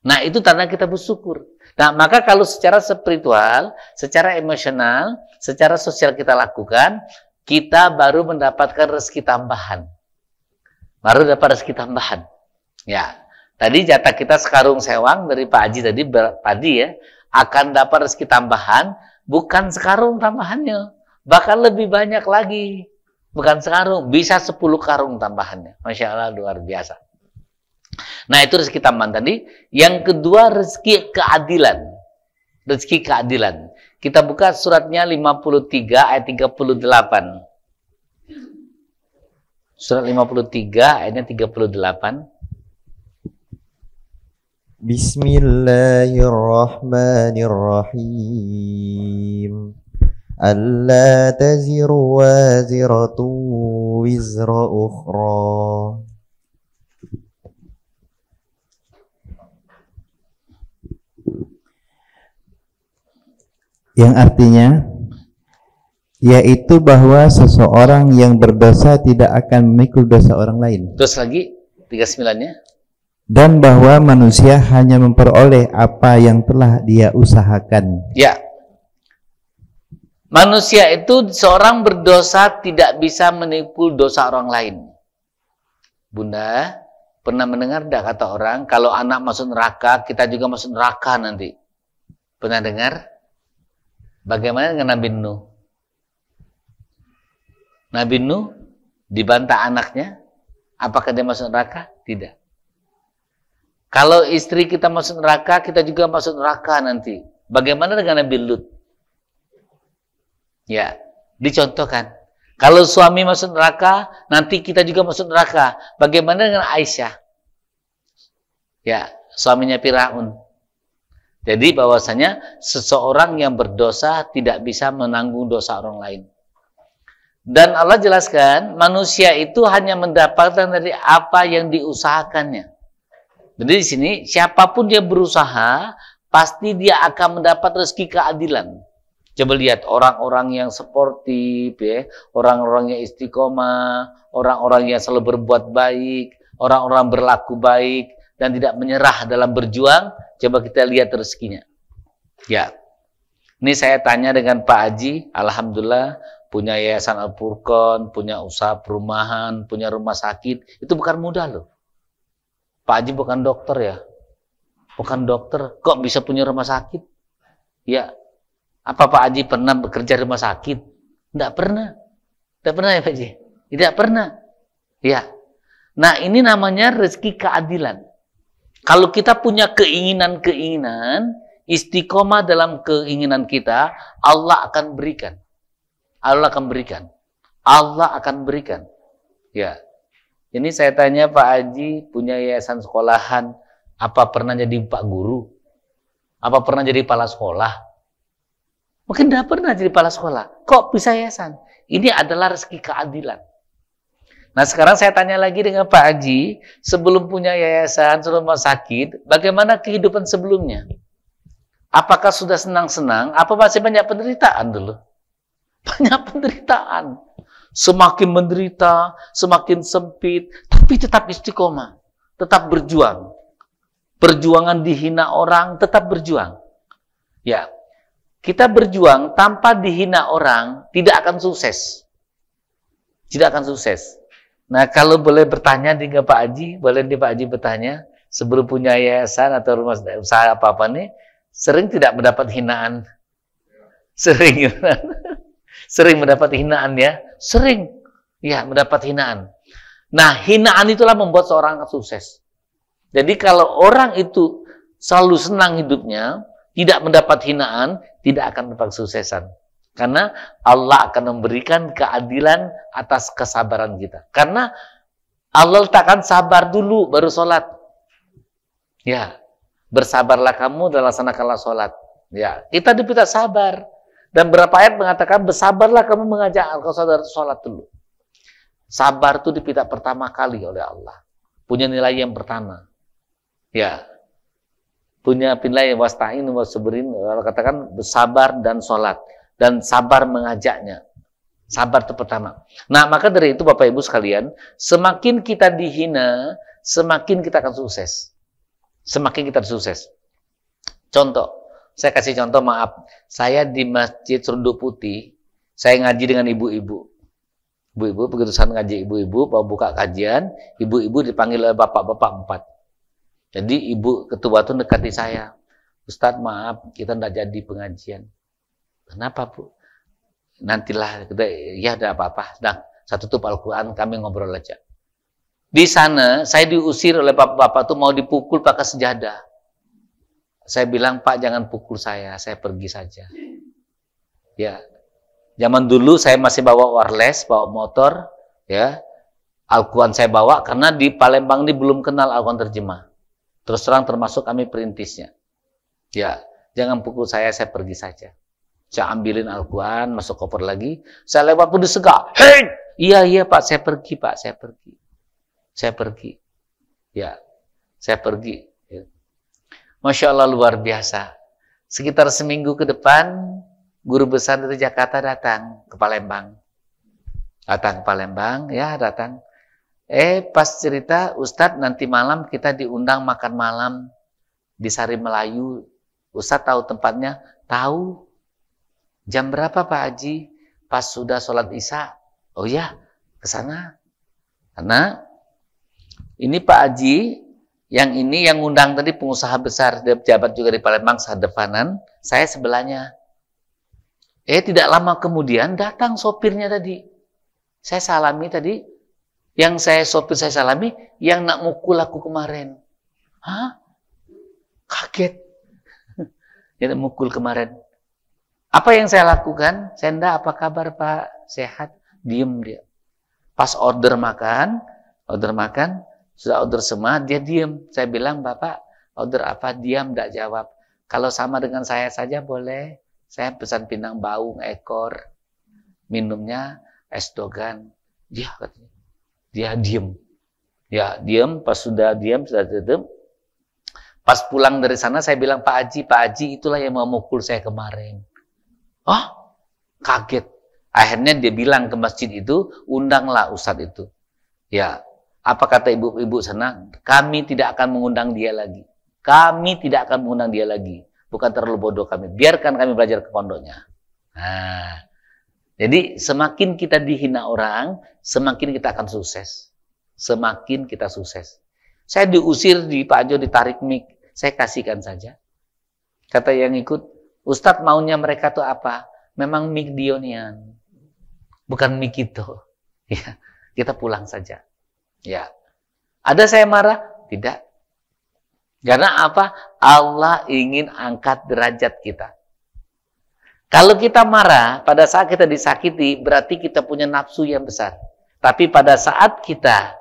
Nah, itu tanda kita bersyukur. Nah, maka kalau secara spiritual, secara emosional, secara sosial kita lakukan, kita baru mendapatkan rezeki tambahan. Baru dapat rezeki tambahan. Ya, tadi jatah kita sekarung sewang dari Pak Haji tadi ya, akan dapat rezeki tambahan, bukan sekarung tambahannya, bahkan lebih banyak lagi. Bukan sekarung, bisa 10 karung tambahannya. Masya Allah, luar biasa. Nah, itu rezeki tambahan tadi. Yang kedua, rezeki keadilan. Rezeki keadilan. Kita buka suratnya 53 ayat 38. Surat 53 ayatnya 38. Bismillahirrahmanirrahim. Alla taziru waziratu wizra ukhra. Yang artinya yaitu bahwa seseorang yang berdosa tidak akan memikul dosa orang lain. Terus lagi 39-nya. Dan bahwa manusia hanya memperoleh apa yang telah dia usahakan. Ya. Manusia itu seorang berdosa tidak bisa memikul dosa orang lain. Bunda, pernah mendengar tidak kata orang, kalau anak masuk neraka, kita juga masuk neraka nanti. Pernah dengar? Bagaimana dengan Nabi Nuh? Nabi Nuh dibantah anaknya, apakah dia masuk neraka? Tidak. Kalau istri kita masuk neraka, kita juga masuk neraka nanti. Bagaimana dengan Nabi Lut? Ya, dicontohkan. Kalau suami masuk neraka, nanti kita juga masuk neraka. Bagaimana dengan Aisyah? Ya, suaminya Firaun. Jadi bahwasanya seseorang yang berdosa tidak bisa menanggung dosa orang lain. Dan Allah jelaskan, manusia itu hanya mendapatkan dari apa yang diusahakannya. Jadi di sini, siapapun dia berusaha, pasti dia akan mendapat rezeki keadilan. Coba lihat orang-orang yang sportif, ya, orang-orang yang istiqomah, orang-orang yang selalu berbuat baik, orang-orang berlaku baik, dan tidak menyerah dalam berjuang. Coba kita lihat rezekinya. Ya, ini saya tanya dengan Pak Haji, alhamdulillah punya Yayasan Al-Furqan, punya usaha perumahan, punya rumah sakit. Itu bukan mudah loh. Pak Haji bukan dokter ya, bukan dokter, kok bisa punya rumah sakit? Ya. Apa Pak Haji pernah bekerja di rumah sakit? Tidak pernah. Tidak pernah ya Pak Haji? Tidak pernah. Ya. Nah, ini namanya rezeki keadilan. Kalau kita punya keinginan-keinginan, istiqomah dalam keinginan kita, Allah akan berikan. Allah akan berikan. Allah akan berikan. Ya. Ini saya tanya Pak Haji, punya yayasan sekolahan, apa pernah jadi Pak Guru? Apa pernah jadi kepala sekolah? Mungkin tidak pernah jadi kepala sekolah. Kok bisa yayasan? Ini adalah rezeki keadilan. Nah sekarang saya tanya lagi dengan Pak Haji, sebelum punya yayasan, sebelum rumah sakit, bagaimana kehidupan sebelumnya? Apakah sudah senang-senang? Apa masih banyak penderitaan dulu? Banyak penderitaan. Semakin menderita, semakin sempit, tapi tetap istiqomah. Tetap berjuang. Perjuangan dihina orang, tetap berjuang. Ya. Kita berjuang tanpa dihina orang, tidak akan sukses. Tidak akan sukses. Nah, kalau boleh bertanya dengan Pak Haji, boleh nih Pak Haji bertanya, sebelum punya yayasan atau rumah usaha apa-apa nih, sering tidak mendapat hinaan? Sering. Sering mendapat hinaan ya? Sering. Ya, mendapat hinaan. Nah, hinaan itulah membuat seorang sukses. Jadi kalau orang itu selalu senang hidupnya, tidak mendapat hinaan, tidak akan mendapat kesuksesan. Karena Allah akan memberikan keadilan atas kesabaran kita. Karena Allah letakkan sabar dulu, baru sholat. Ya, bersabarlah kamu dan laksanakanlah sholat. Ya, kita diminta sabar. Dan berapa ayat mengatakan, bersabarlah kamu mengajak saudara sholat dulu. Sabar itu dipinta pertama kali oleh Allah. Punya nilai yang pertama. Ya. Punya nilai wasta'in wasabrin, katakan bersabar dan sholat. Dan sabar mengajaknya. Sabar itu pertama. Nah, maka dari itu Bapak Ibu sekalian, semakin kita dihina, semakin kita akan sukses. Semakin kita sukses. Contoh, saya kasih contoh, maaf. Saya di Masjid Serunduk Putih, saya ngaji dengan ibu-ibu. Ibu-ibu, begitu saya ngaji ibu-ibu, mau buka kajian, ibu-ibu dipanggil oleh bapak-bapak 4. Jadi ibu ketua itu dekati saya. Ustadz, maaf, kita tidak jadi pengajian. Kenapa, Bu? Nantilah, kita, ya ada apa-apa. Nah, saya tutup Al-Quran, kami ngobrol aja. Di sana, saya diusir oleh bapak-bapak tuh mau dipukul pakai sejadah. Saya bilang, Pak jangan pukul saya pergi saja. Ya, zaman dulu saya masih bawa wireless, bawa motor, ya. Al-Quran saya bawa, karena di Palembang ini belum kenal Al-Quran terjemah. Terus terang termasuk kami perintisnya. Ya, jangan pukul saya pergi saja. Saya ambilin Al-Quran, masuk koper lagi. Saya lewat pun disegak. Hei! Iya Pak, saya pergi Pak, saya pergi. Saya pergi. Ya, saya pergi. Ya. Masya Allah luar biasa. Sekitar seminggu ke depan, guru besar dari Jakarta datang ke Palembang. Datang ke Palembang, ya datang. Pas cerita, Ustadz nanti malam kita diundang makan malam di Sari Melayu. Ustadz tahu tempatnya? Tahu. Jam berapa Pak Haji? Pas sudah sholat Isya. Oh ya, ke sana. Karena ini Pak Haji, yang ini yang undang tadi pengusaha besar, pejabat juga di Palembang, sedepanan, saya sebelahnya. Tidak lama kemudian datang sopirnya tadi. Saya salami tadi, yang sopir saya salami, yang nak mukul aku kemarin. Hah? Kaget. Dia mukul kemarin. Apa yang saya lakukan? Senda, apa kabar Pak? Sehat? Diem dia. Pas order makan, sudah order semua, dia diem. Saya bilang, Bapak, order apa? Diam, tidak jawab. Kalau sama dengan saya saja boleh. Saya pesan pindang baung ekor. Minumnya es dogan. Dia katanya. Dia diem. Ya, diem. Pas sudah diem, sudah tutup. Pas pulang dari sana, saya bilang, Pak Haji, itulah yang mau mukul saya kemarin. Oh, kaget. Akhirnya dia bilang ke masjid itu, undanglah ustadz itu. Ya, apa kata ibu-ibu sana? Kami tidak akan mengundang dia lagi. Kami tidak akan mengundang dia lagi. Bukan terlalu bodoh kami. Biarkan kami belajar ke pondoknya. Nah, jadi semakin kita dihina orang, semakin kita akan sukses. Semakin kita sukses. Saya diusir di Pak Jo, ditarik mic. Saya kasihkan saja. Kata yang ikut, Ustadz maunya mereka tuh apa? Memang mic Dionian. Bukan mic itu. Ya, kita pulang saja. Ya. Ada saya marah? Tidak. Karena apa? Allah ingin angkat derajat kita. Kalau kita marah, pada saat kita disakiti, berarti kita punya nafsu yang besar. Tapi pada saat kita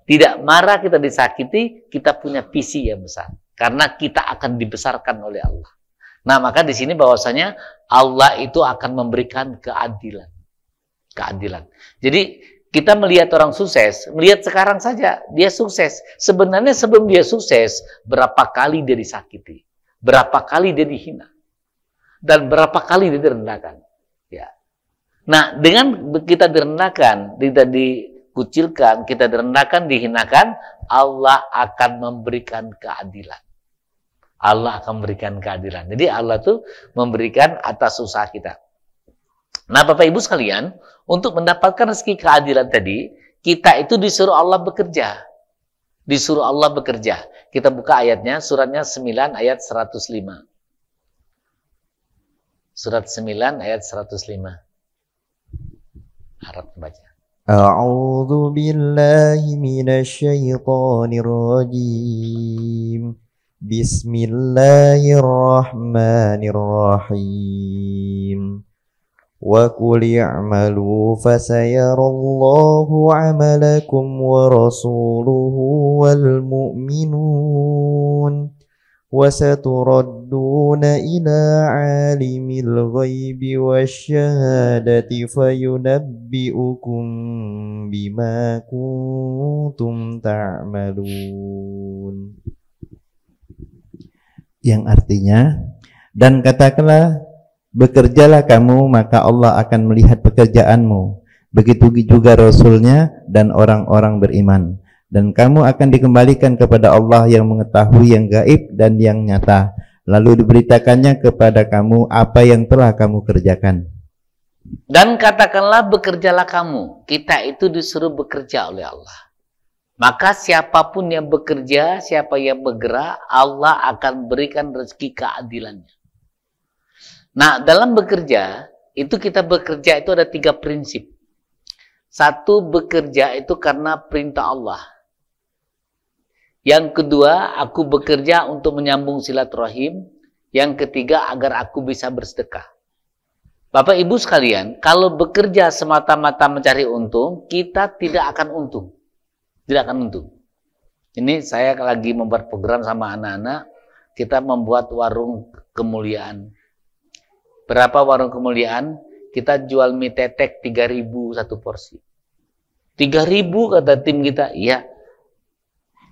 tidak marah, kita disakiti, kita punya visi yang besar. Karena kita akan dibesarkan oleh Allah. Nah, maka di sini bahwasanya Allah itu akan memberikan keadilan. Keadilan. Jadi, kita melihat orang sukses, melihat sekarang saja, dia sukses. Sebenarnya sebelum dia sukses, berapa kali dia disakiti. Berapa kali dia dihina. Dan berapa kali dia direndahkan. Ya. Nah, dengan kita direndahkan, kita dikucilkan, kita direndahkan, dihinakan, Allah akan memberikan keadilan. Allah akan memberikan keadilan. Jadi Allah tuh memberikan atas usaha kita. Nah, Bapak Ibu sekalian, untuk mendapatkan rezeki keadilan tadi, kita itu disuruh Allah bekerja. Disuruh Allah bekerja. Kita buka ayatnya, suratnya 9 ayat 105. Surat 9 ayat 105. Harap baca. A'udzu billahi minasy syaithanir rajim. Bismillahirrahmanirrahim. Wa qul i'malu fasayarallahu 'amalakum wa rasuluhu wal mu'minun wa saturadduna ila 'alimil ghaibi wasyahadati fayunabbi'ukum bima kuntum ta'malun. Yang artinya, dan katakanlah, bekerjalah kamu, maka Allah akan melihat pekerjaanmu. Begitu juga Rasulnya dan orang-orang beriman. Dan kamu akan dikembalikan kepada Allah yang mengetahui yang gaib dan yang nyata. Lalu diberitakannya kepada kamu apa yang telah kamu kerjakan. Dan katakanlah, bekerjalah kamu. Kita itu disuruh bekerja oleh Allah. Maka siapapun yang bekerja, siapa yang bergerak, Allah akan berikan rezeki keadilannya. Nah, dalam bekerja, itu kita bekerja itu ada 3 prinsip. Satu, bekerja itu karena perintah Allah. Yang kedua, aku bekerja untuk menyambung silaturahim. Yang ketiga, agar aku bisa bersedekah. Bapak Ibu sekalian, kalau bekerja semata-mata mencari untung, kita tidak akan untung. Tidak akan untung. Ini saya lagi membuat program sama anak-anak, kita membuat warung kemuliaan. Berapa warung kemuliaan? Kita jual mie tetek 3.000 satu porsi. 3.000 kata tim kita, iya.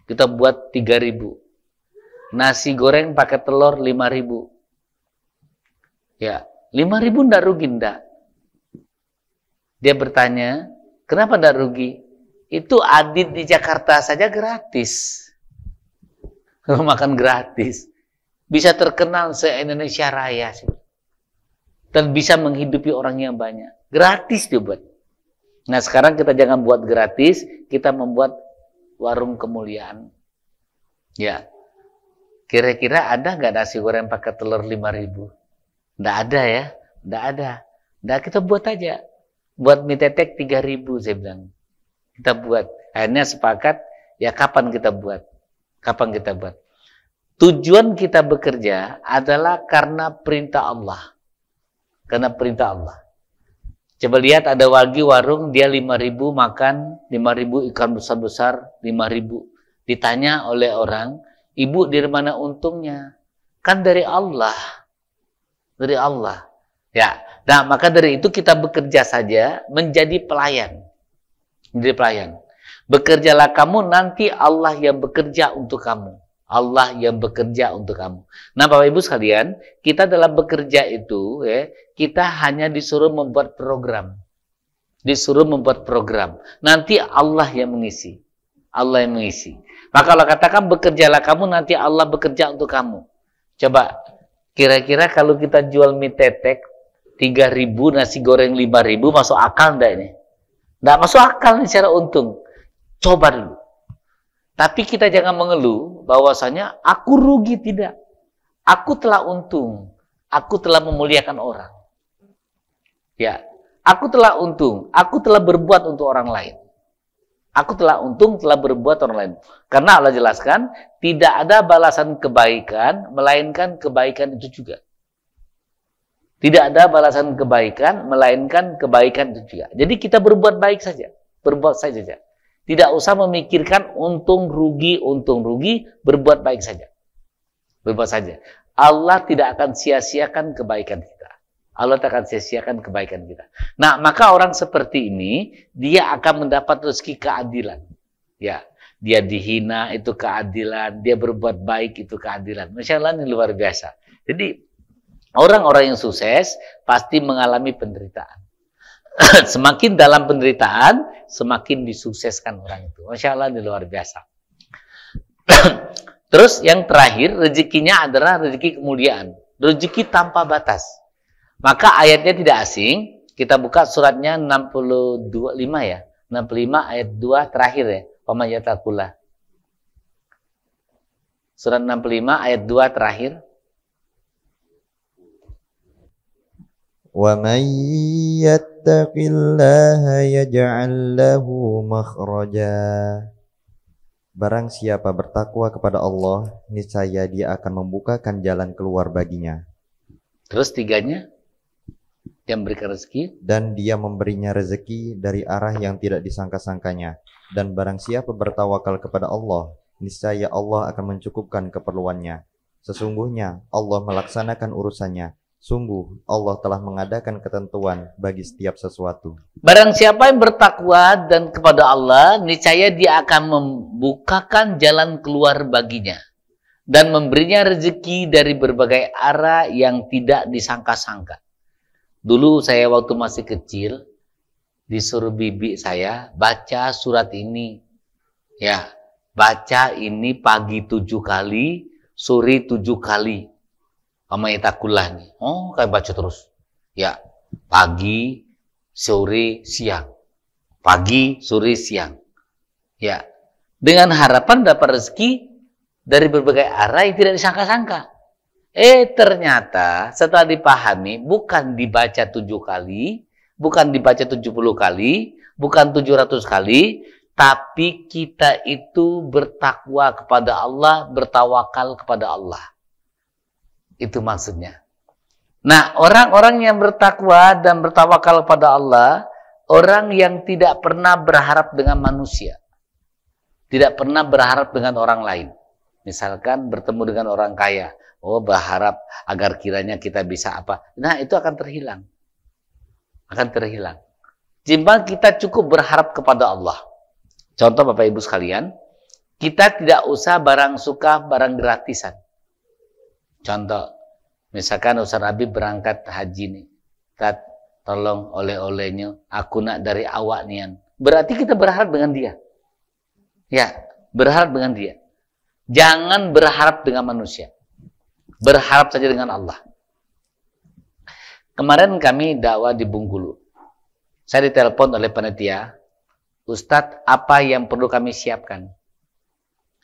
Kita buat 3.000. Nasi goreng pakai telur 5.000. Ya, 5.000 ndak rugi ndak? Dia bertanya, kenapa ndak rugi? Itu Adit di Jakarta saja gratis. Makan gratis. Bisa terkenal se-Indonesia Raya sih. Dan bisa menghidupi orang yang banyak. Gratis dia buat. Nah sekarang kita jangan buat gratis, kita membuat warung kemuliaan. Ya, kira-kira ada nggak nasi goreng pakai telur 5.000? Nggak ada ya, nggak ada. Nggak, kita buat aja. Buat mie tetek 3.000 saya bilang. Kita buat. Akhirnya sepakat, ya kapan kita buat? Kapan kita buat? Tujuan kita bekerja adalah karena perintah Allah. Karena perintah Allah. Coba lihat ada lagi warung, dia 5.000 makan, 5.000 ikan besar-besar, 5.000. Ditanya oleh orang, ibu dari mana untungnya? Kan dari Allah. Dari Allah. Ya, nah maka dari itu kita bekerja saja menjadi pelayan. Menjadi pelayan. Bekerjalah kamu, nanti Allah yang bekerja untuk kamu. Allah yang bekerja untuk kamu. Nah Bapak Ibu sekalian, kita dalam bekerja itu, ya, kita hanya disuruh membuat program. Disuruh membuat program. Nanti Allah yang mengisi. Allah yang mengisi. Maka kalau katakan bekerjalah kamu, nanti Allah bekerja untuk kamu. Coba, kira-kira kalau kita jual mie tetek 3.000, nasi goreng 5.000, masuk akal enggak ini? Enggak masuk akal nih secara untung. Coba dulu. Tapi kita jangan mengeluh bahwasanya aku rugi, tidak. Aku telah untung. Aku telah memuliakan orang. Ya, aku telah untung. Aku telah berbuat untuk orang lain. Aku telah untung, telah berbuat orang lain. Karena Allah jelaskan, tidak ada balasan kebaikan, melainkan kebaikan itu juga. Tidak ada balasan kebaikan, melainkan kebaikan itu juga. Jadi kita berbuat baik saja. Berbuat saja. Tidak usah memikirkan untung rugi, berbuat baik saja. Berbuat saja. Allah tidak akan sia-siakan kebaikan kita. Allah tak akan sia-siakan kebaikan kita. Nah, maka orang seperti ini, dia akan mendapat rezeki keadilan. Ya, dia dihina, itu keadilan. Dia berbuat baik, itu keadilan. Masya Allah, ini luar biasa. Jadi, orang-orang yang sukses pasti mengalami penderitaan. Semakin dalam penderitaan, semakin disukseskan orang itu. Masya Allah, ini luar biasa. Terus yang terakhir, rezekinya adalah rezeki kemuliaan. Rezeki tanpa batas. Maka ayatnya tidak asing. Kita buka suratnya 65 ya. 65 ayat 2 terakhir ya. Pamayatakullah. Surat 65 ayat 2 terakhir. وَمَنْ يَتَّقِ اللَّهَ يَجْعَلْ لَهُ مَخْرَجًا. Barang siapa bertakwa kepada Allah, niscaya dia akan membukakan jalan keluar baginya. Terus tiganya, yang memberikan rezeki. Dan dia memberinya rezeki dari arah yang tidak disangka-sangkanya. Dan barang siapa bertawakal kepada Allah, niscaya Allah akan mencukupkan keperluannya. Sesungguhnya Allah melaksanakan urusannya. Sungguh Allah telah mengadakan ketentuan bagi setiap sesuatu. Barang siapa yang bertakwa dan kepada Allah, niscaya dia akan membukakan jalan keluar baginya dan memberinya rezeki dari berbagai arah yang tidak disangka-sangka. Dulu saya waktu masih kecil disuruh bibi saya baca surat ini. Ya, baca ini pagi 7 kali, sore 7 kali. Pamayatakullah nih. Oh, kayak baca terus. Ya, pagi, sore, siang. Pagi, sore, siang. Ya, dengan harapan dapat rezeki dari berbagai arah yang tidak disangka-sangka. Ternyata setelah dipahami, bukan dibaca 7 kali, bukan dibaca 70 kali, bukan 700 kali, tapi kita itu bertakwa kepada Allah, bertawakal kepada Allah. Itu maksudnya. Nah, orang-orang yang bertakwa dan bertawakal kepada Allah, orang yang tidak pernah berharap dengan manusia. Tidak pernah berharap dengan orang lain. Misalkan bertemu dengan orang kaya, oh berharap agar kiranya kita bisa apa. Nah, itu akan terhilang. Akan terhilang. Jika kita cukup berharap kepada Allah. Contoh Bapak Ibu sekalian, kita tidak usah barang suka, barang gratisan. Contoh, misalkan Ustaz Habib berangkat haji nih. Tat, tolong oleh-olehnya, aku nak dari awak nian. Berarti kita berharap dengan dia. Ya, berharap dengan dia. Jangan berharap dengan manusia. Berharap saja dengan Allah. Kemarin kami dakwah di Bengkulu. Saya ditelepon oleh panitia, Ustadz, apa yang perlu kami siapkan?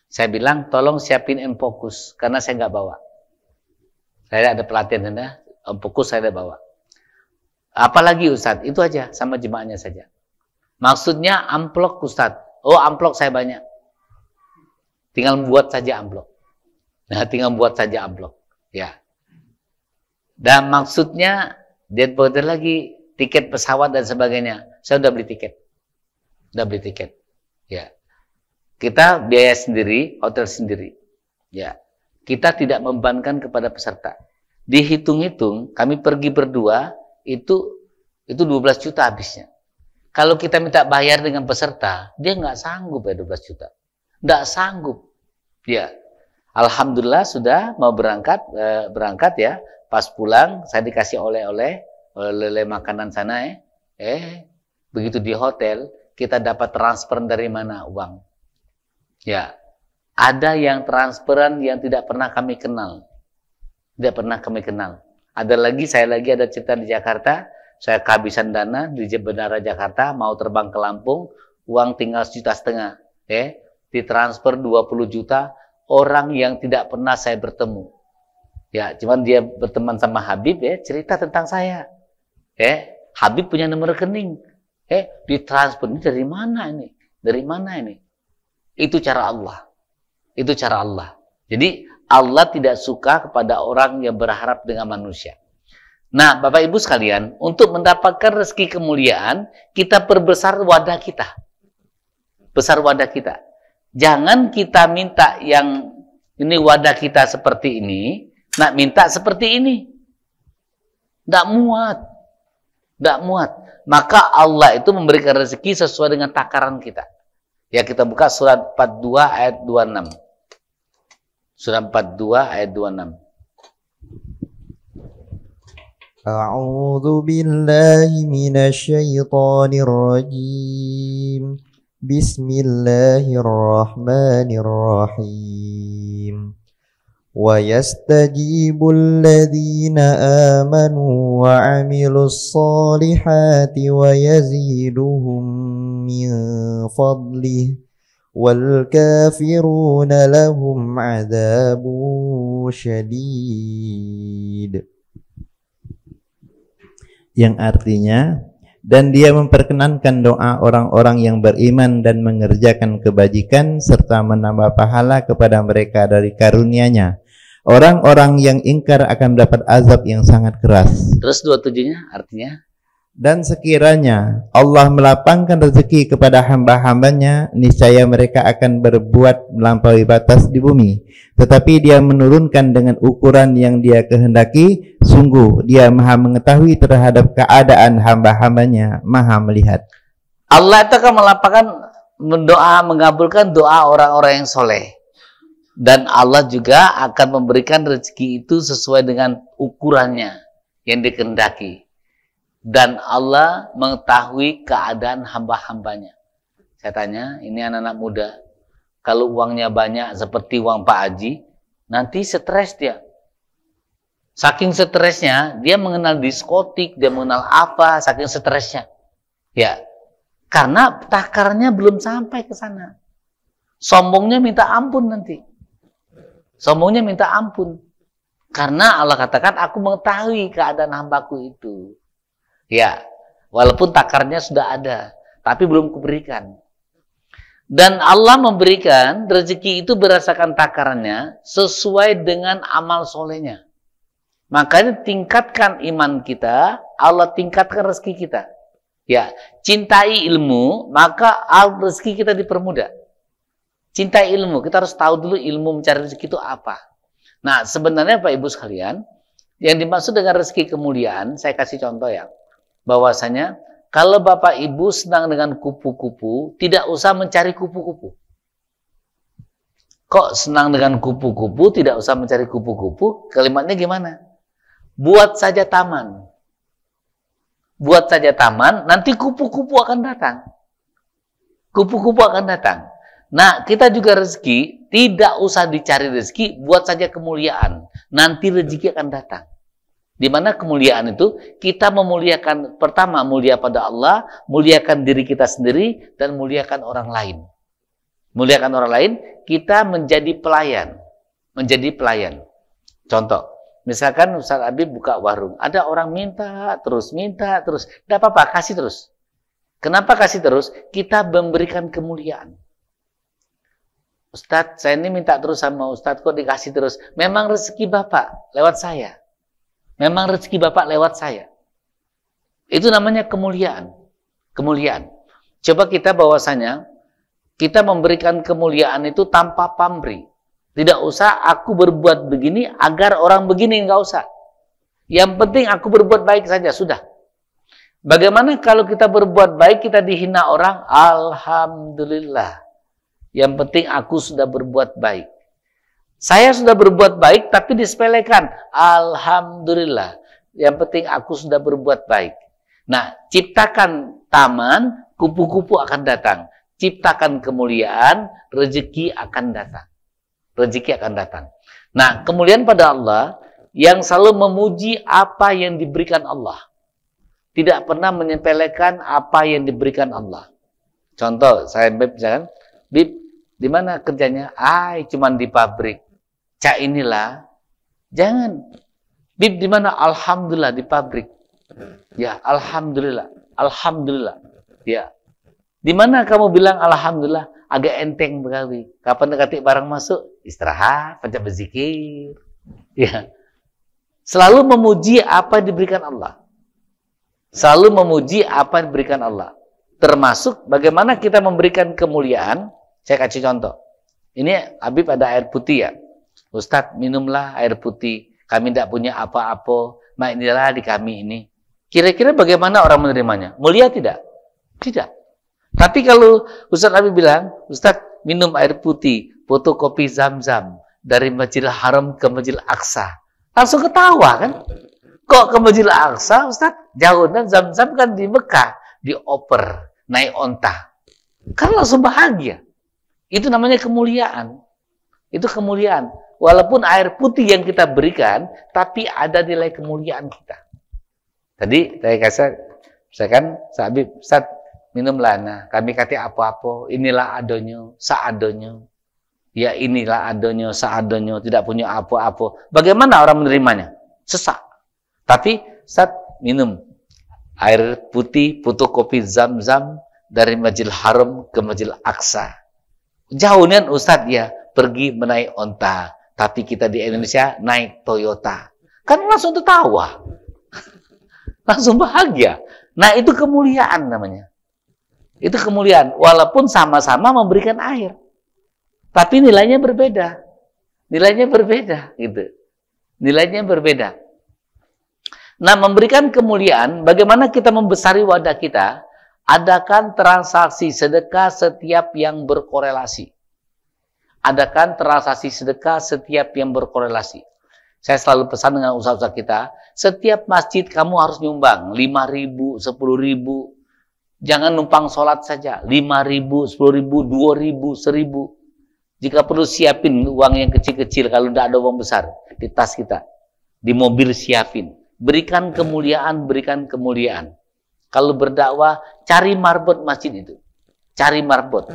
Saya bilang, tolong siapin M-Focus, karena saya nggak bawa. Saya ada pelatihan sana, M-Focus saya ada bawa. Apalagi Ustadz, itu aja, sama jemaahnya saja. Maksudnya amplok Ustadz. Oh, amplok saya banyak. Tinggal buat saja amplok. Nah, tinggal buat saja amplok. Ya. Dan maksudnya, dia buatkan lagi tiket pesawat dan sebagainya. Saya udah beli tiket. Udah beli tiket. Ya. Kita biaya sendiri, hotel sendiri. Ya. Kita tidak membebankan kepada peserta. Dihitung-hitung, kami pergi berdua, itu 12 juta habisnya. Kalau kita minta bayar dengan peserta, dia nggak sanggup ya 12 juta. Nggak sanggup. Ya. Alhamdulillah sudah mau berangkat ya. Pas pulang saya dikasih oleh-oleh makanan sana begitu di hotel kita dapat transfer dari mana uang. Ya. Ada yang transferan yang tidak pernah kami kenal. Tidak pernah kami kenal. Saya lagi ada cerita di Jakarta, saya kehabisan dana di Bandara Jakarta, mau terbang ke Lampung, uang tinggal 1,5 juta. Ditransfer 20 juta, orang yang tidak pernah saya bertemu. Ya, cuman dia berteman sama Habib cerita tentang saya. Habib punya nomor rekening. Ditransfer ini dari mana ini? Dari mana ini? Itu cara Allah. Itu cara Allah. Jadi Allah tidak suka kepada orang yang berharap dengan manusia. Nah, Bapak Ibu sekalian, untuk mendapatkan rezeki kemuliaan, kita perbesar wadah kita. Besar wadah kita. Jangan kita minta yang ini wadah kita seperti ini, nak minta seperti ini. Tidak muat. Tidak muat. Maka Allah itu memberikan rezeki sesuai dengan takaran kita. Ya, kita buka surat 42 ayat 26. Surat 42 ayat 26. A'udzu billahi minasy syaithanir rajim. Bismillahirrahmanirrahim. Wa yastajibul ladzina amanu wa 'amilus solihati wa yaziduhum min fadlihi wal kafiruna lahum 'adzabun syadid. Yang artinya, dan dia memperkenankan doa orang-orang yang beriman dan mengerjakan kebajikan serta menambah pahala kepada mereka dari karunia-Nya. Orang-orang yang ingkar akan mendapat azab yang sangat keras. Terus 27-nya artinya? Dan sekiranya Allah melapangkan rezeki kepada hamba-hambanya, niscaya mereka akan berbuat melampaui batas di bumi. Tetapi dia menurunkan dengan ukuran yang dia kehendaki. Sungguh dia maha mengetahui terhadap keadaan hamba-hambanya, maha melihat. Allah itu akan melapangkan mengabulkan doa orang-orang yang soleh. Dan Allah juga akan memberikan rezeki itu sesuai dengan ukurannya yang dikehendaki. Dan Allah mengetahui keadaan hamba-hambanya. Saya tanya, ini anak-anak muda, kalau uangnya banyak seperti uang Pak Haji, nanti stres dia. Saking stresnya, dia mengenal diskotik, dia mengenal apa, saking stresnya. Ya, karena takarnya belum sampai ke sana. Sombongnya minta ampun nanti. Sombongnya minta ampun. Karena Allah katakan, aku mengetahui keadaan hambaku itu. Ya, walaupun takarnya sudah ada, tapi belum kuberikan. Dan Allah memberikan rezeki itu berdasarkan takarannya sesuai dengan amal solehnya. Makanya tingkatkan iman kita, Allah tingkatkan rezeki kita. Ya, cintai ilmu, maka rezeki kita dipermudah. Cintai ilmu, kita harus tahu dulu ilmu mencari rezeki itu apa. Nah, sebenarnya Pak Ibu sekalian, yang dimaksud dengan rezeki kemuliaan, saya kasih contoh ya, bahwasanya kalau Bapak Ibu senang dengan kupu-kupu, tidak usah mencari kupu-kupu. Kok senang dengan kupu-kupu, tidak usah mencari kupu-kupu? Kalimatnya gimana? Buat saja taman. Buat saja taman, nanti kupu-kupu akan datang. Kupu-kupu akan datang. Nah, kita juga rezeki, tidak usah dicari rezeki, buat saja kemuliaan. Nanti rezeki akan datang. Di mana kemuliaan itu, kita memuliakan, pertama mulia pada Allah, muliakan diri kita sendiri, dan muliakan orang lain. Muliakan orang lain, kita menjadi pelayan. Menjadi pelayan. Contoh, misalkan Ustaz Habib buka warung, ada orang minta terus. Tidak apa-apa, kasih terus. Kenapa kasih terus? Kita memberikan kemuliaan. Ustadz, saya ini minta terus sama Ustadz, kok dikasih terus? Memang rezeki Bapak lewat saya. Memang rezeki Bapak lewat saya. Itu namanya kemuliaan. Kemuliaan. Coba kita bahwasanya, kita memberikan kemuliaan itu tanpa pamrih. Tidak usah aku berbuat begini agar orang begini, enggak usah. Yang penting aku berbuat baik saja, sudah. Bagaimana kalau kita berbuat baik, kita dihina orang? Alhamdulillah. Yang penting aku sudah berbuat baik. Saya sudah berbuat baik, tapi disepelekan. Alhamdulillah. Yang penting aku sudah berbuat baik. Nah, ciptakan taman, kupu-kupu akan datang. Ciptakan kemuliaan, rezeki akan datang. Rezeki akan datang. Nah, kemuliaan pada Allah, yang selalu memuji apa yang diberikan Allah. Tidak pernah menyepelekan apa yang diberikan Allah. Contoh, saya misalkan, Bib, di mana kerjanya? Cuman di pabrik. Cak inilah. Jangan. Bib, di mana? Alhamdulillah, di pabrik. Ya, alhamdulillah. Alhamdulillah. Ya. Di mana kamu bilang alhamdulillah? Agak enteng berkali. Kapan ketik barang masuk? Istirahat, pencet berzikir. Ya. Selalu memuji apa yang diberikan Allah. Selalu memuji apa yang diberikan Allah. Termasuk bagaimana kita memberikan kemuliaan. Saya kasih contoh. Ini Habib ada air putih ya. Ustadz, minumlah air putih. Kami tidak punya apa-apa. Nah, inilah di kami ini. Kira-kira bagaimana orang menerimanya? Mulia tidak? Tidak. Tapi kalau Ustadz Habib bilang, Ustadz, minum air putih, fotokopi Zam-Zam dari Masjidil Haram ke Masjidil Aqsa. Langsung ketawa kan? Kok ke Masjidil Aqsa, Ustadz? Jauh, dan Zam-Zam kan di Mekah. Dioper, naik onta. Kan langsung bahagia. Itu namanya kemuliaan. Itu kemuliaan. Walaupun air putih yang kita berikan, tapi ada nilai kemuliaan kita. Tadi saya kasih, misalkan, Habib, Ustaz, minumlah. Nah, kami kata apa-apa, inilah adonyo, seadonyo. Ya, inilah adonyo, seadonyo, tidak punya apa-apa. Bagaimana orang menerimanya? Sesak. Tapi, Ustaz, minum air putih, fotokopi Zam-Zam dari Masjidil Haram ke Masjidil Aqsa. Jauhnya Ustaz ya pergi menaik onta, tapi kita di Indonesia naik Toyota. Kan langsung tertawa. Langsung bahagia. Nah, itu kemuliaan namanya. Itu kemuliaan. Walaupun sama-sama memberikan air. Tapi nilainya berbeda. Nilainya berbeda. Gitu. Nilainya berbeda. Nah, memberikan kemuliaan, bagaimana kita membesari wadah kita? Adakan transaksi sedekah setiap yang berkorelasi. Adakan transaksi sedekah setiap yang berkorelasi. Saya selalu pesan dengan usaha-usaha kita, setiap masjid kamu harus nyumbang 5.000, 10.000. Jangan numpang sholat saja, 5.000, 10.000, 2.000, 1.000. Jika perlu siapin uang yang kecil-kecil, kalau tidak ada uang besar di tas kita, di mobil siapin. Berikan kemuliaan, berikan kemuliaan. Kalau berdakwah, cari marbot masjid itu. Cari marbot.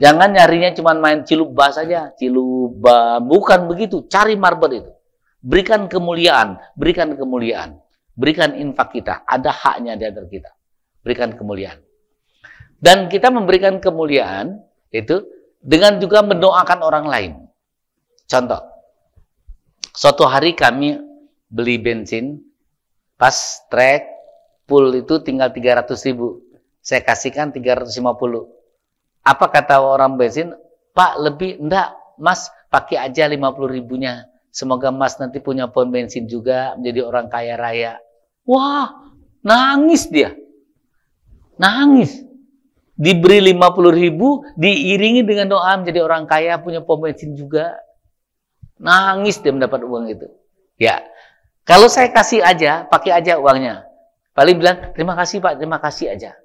Jangan nyarinya cuma main ciluba saja. Ciluba, bukan begitu. Cari marbot itu. Berikan kemuliaan. Berikan kemuliaan. Berikan infak kita. Ada haknya di antara kita. Berikan kemuliaan. Dan kita memberikan kemuliaan itu dengan juga mendoakan orang lain. Contoh, suatu hari kami beli bensin, pas trek full itu tinggal 300.000. Saya kasihkan 350. Apa kata orang bensin? Pak, lebih enggak, Mas, pakai aja 50.000-nya. Semoga Mas nanti punya pom bensin juga, menjadi orang kaya raya. Wah, nangis dia. Nangis. Diberi 50.000, diiringi dengan doa menjadi orang kaya, punya pom bensin juga. Nangis dia mendapat uang itu. Ya, kalau saya kasih aja, pakai aja uangnya. Paling bilang, terima kasih Pak, terima kasih aja.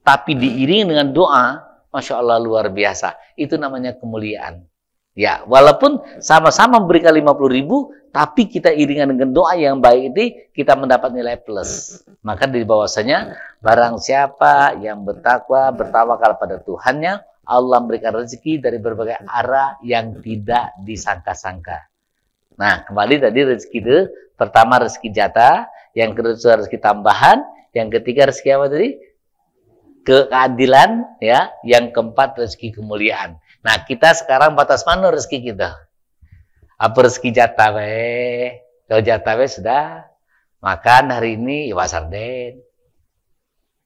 Tapi diiringi dengan doa, Masya Allah luar biasa. Itu namanya kemuliaan. Ya, walaupun sama-sama memberikan 50.000, tapi kita iringan dengan doa yang baik itu, kita mendapat nilai plus. Maka di bawahnya, barang siapa yang bertakwa, bertawakal pada Tuhannya, Allah memberikan rezeki dari berbagai arah yang tidak disangka-sangka. Nah, kembali tadi rezeki itu, pertama rezeki jatah, yang kedua rezeki tambahan, yang ketiga rezeki apa tadi? Keadilan, ya. Yang keempat rezeki kemuliaan. Nah, kita sekarang batas mana rezeki kita? Apa rezeki jatah we? Kalau jatah we sudah makan hari ini iwak sarden.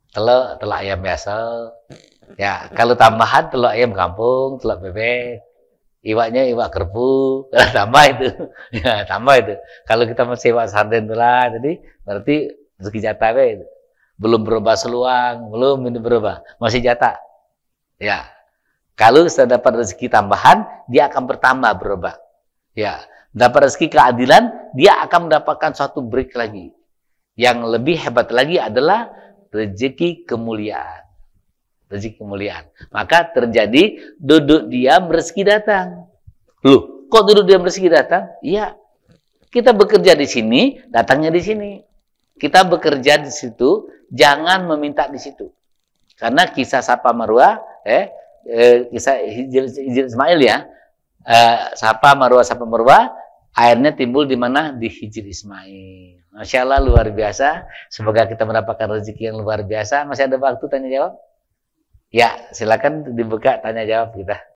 Telur ayam biasa. Ya, kalau tambahan telur ayam kampung, telur bebek. Iwaknya iwak kerbu, tambah itu. Ya, tambah itu. Kalau kita masih iwak sarden lah tadi, berarti rezeki jatah we. Belum berubah seluang, belum ini berubah, masih jatah. Ya. Kalau sudah dapat rezeki tambahan, dia akan bertambah berubah. Ya, dapat rezeki keadilan, dia akan mendapatkan suatu break lagi. Yang lebih hebat lagi adalah rezeki kemuliaan. Rezeki kemuliaan. Maka terjadi duduk diam rezeki datang. Loh, kok duduk diam rezeki datang? Iya. Kita bekerja di sini, datangnya di sini. Kita bekerja di situ, jangan meminta di situ. Karena kisah Safa Marwah, kisah Hijr Ismail ya, Safa Marwah, airnya timbul di mana? Di Hijr Ismail. Masya Allah luar biasa. Semoga kita mendapatkan rezeki yang luar biasa. Masih ada waktu tanya jawab? Ya, silakan dibuka tanya jawab kita.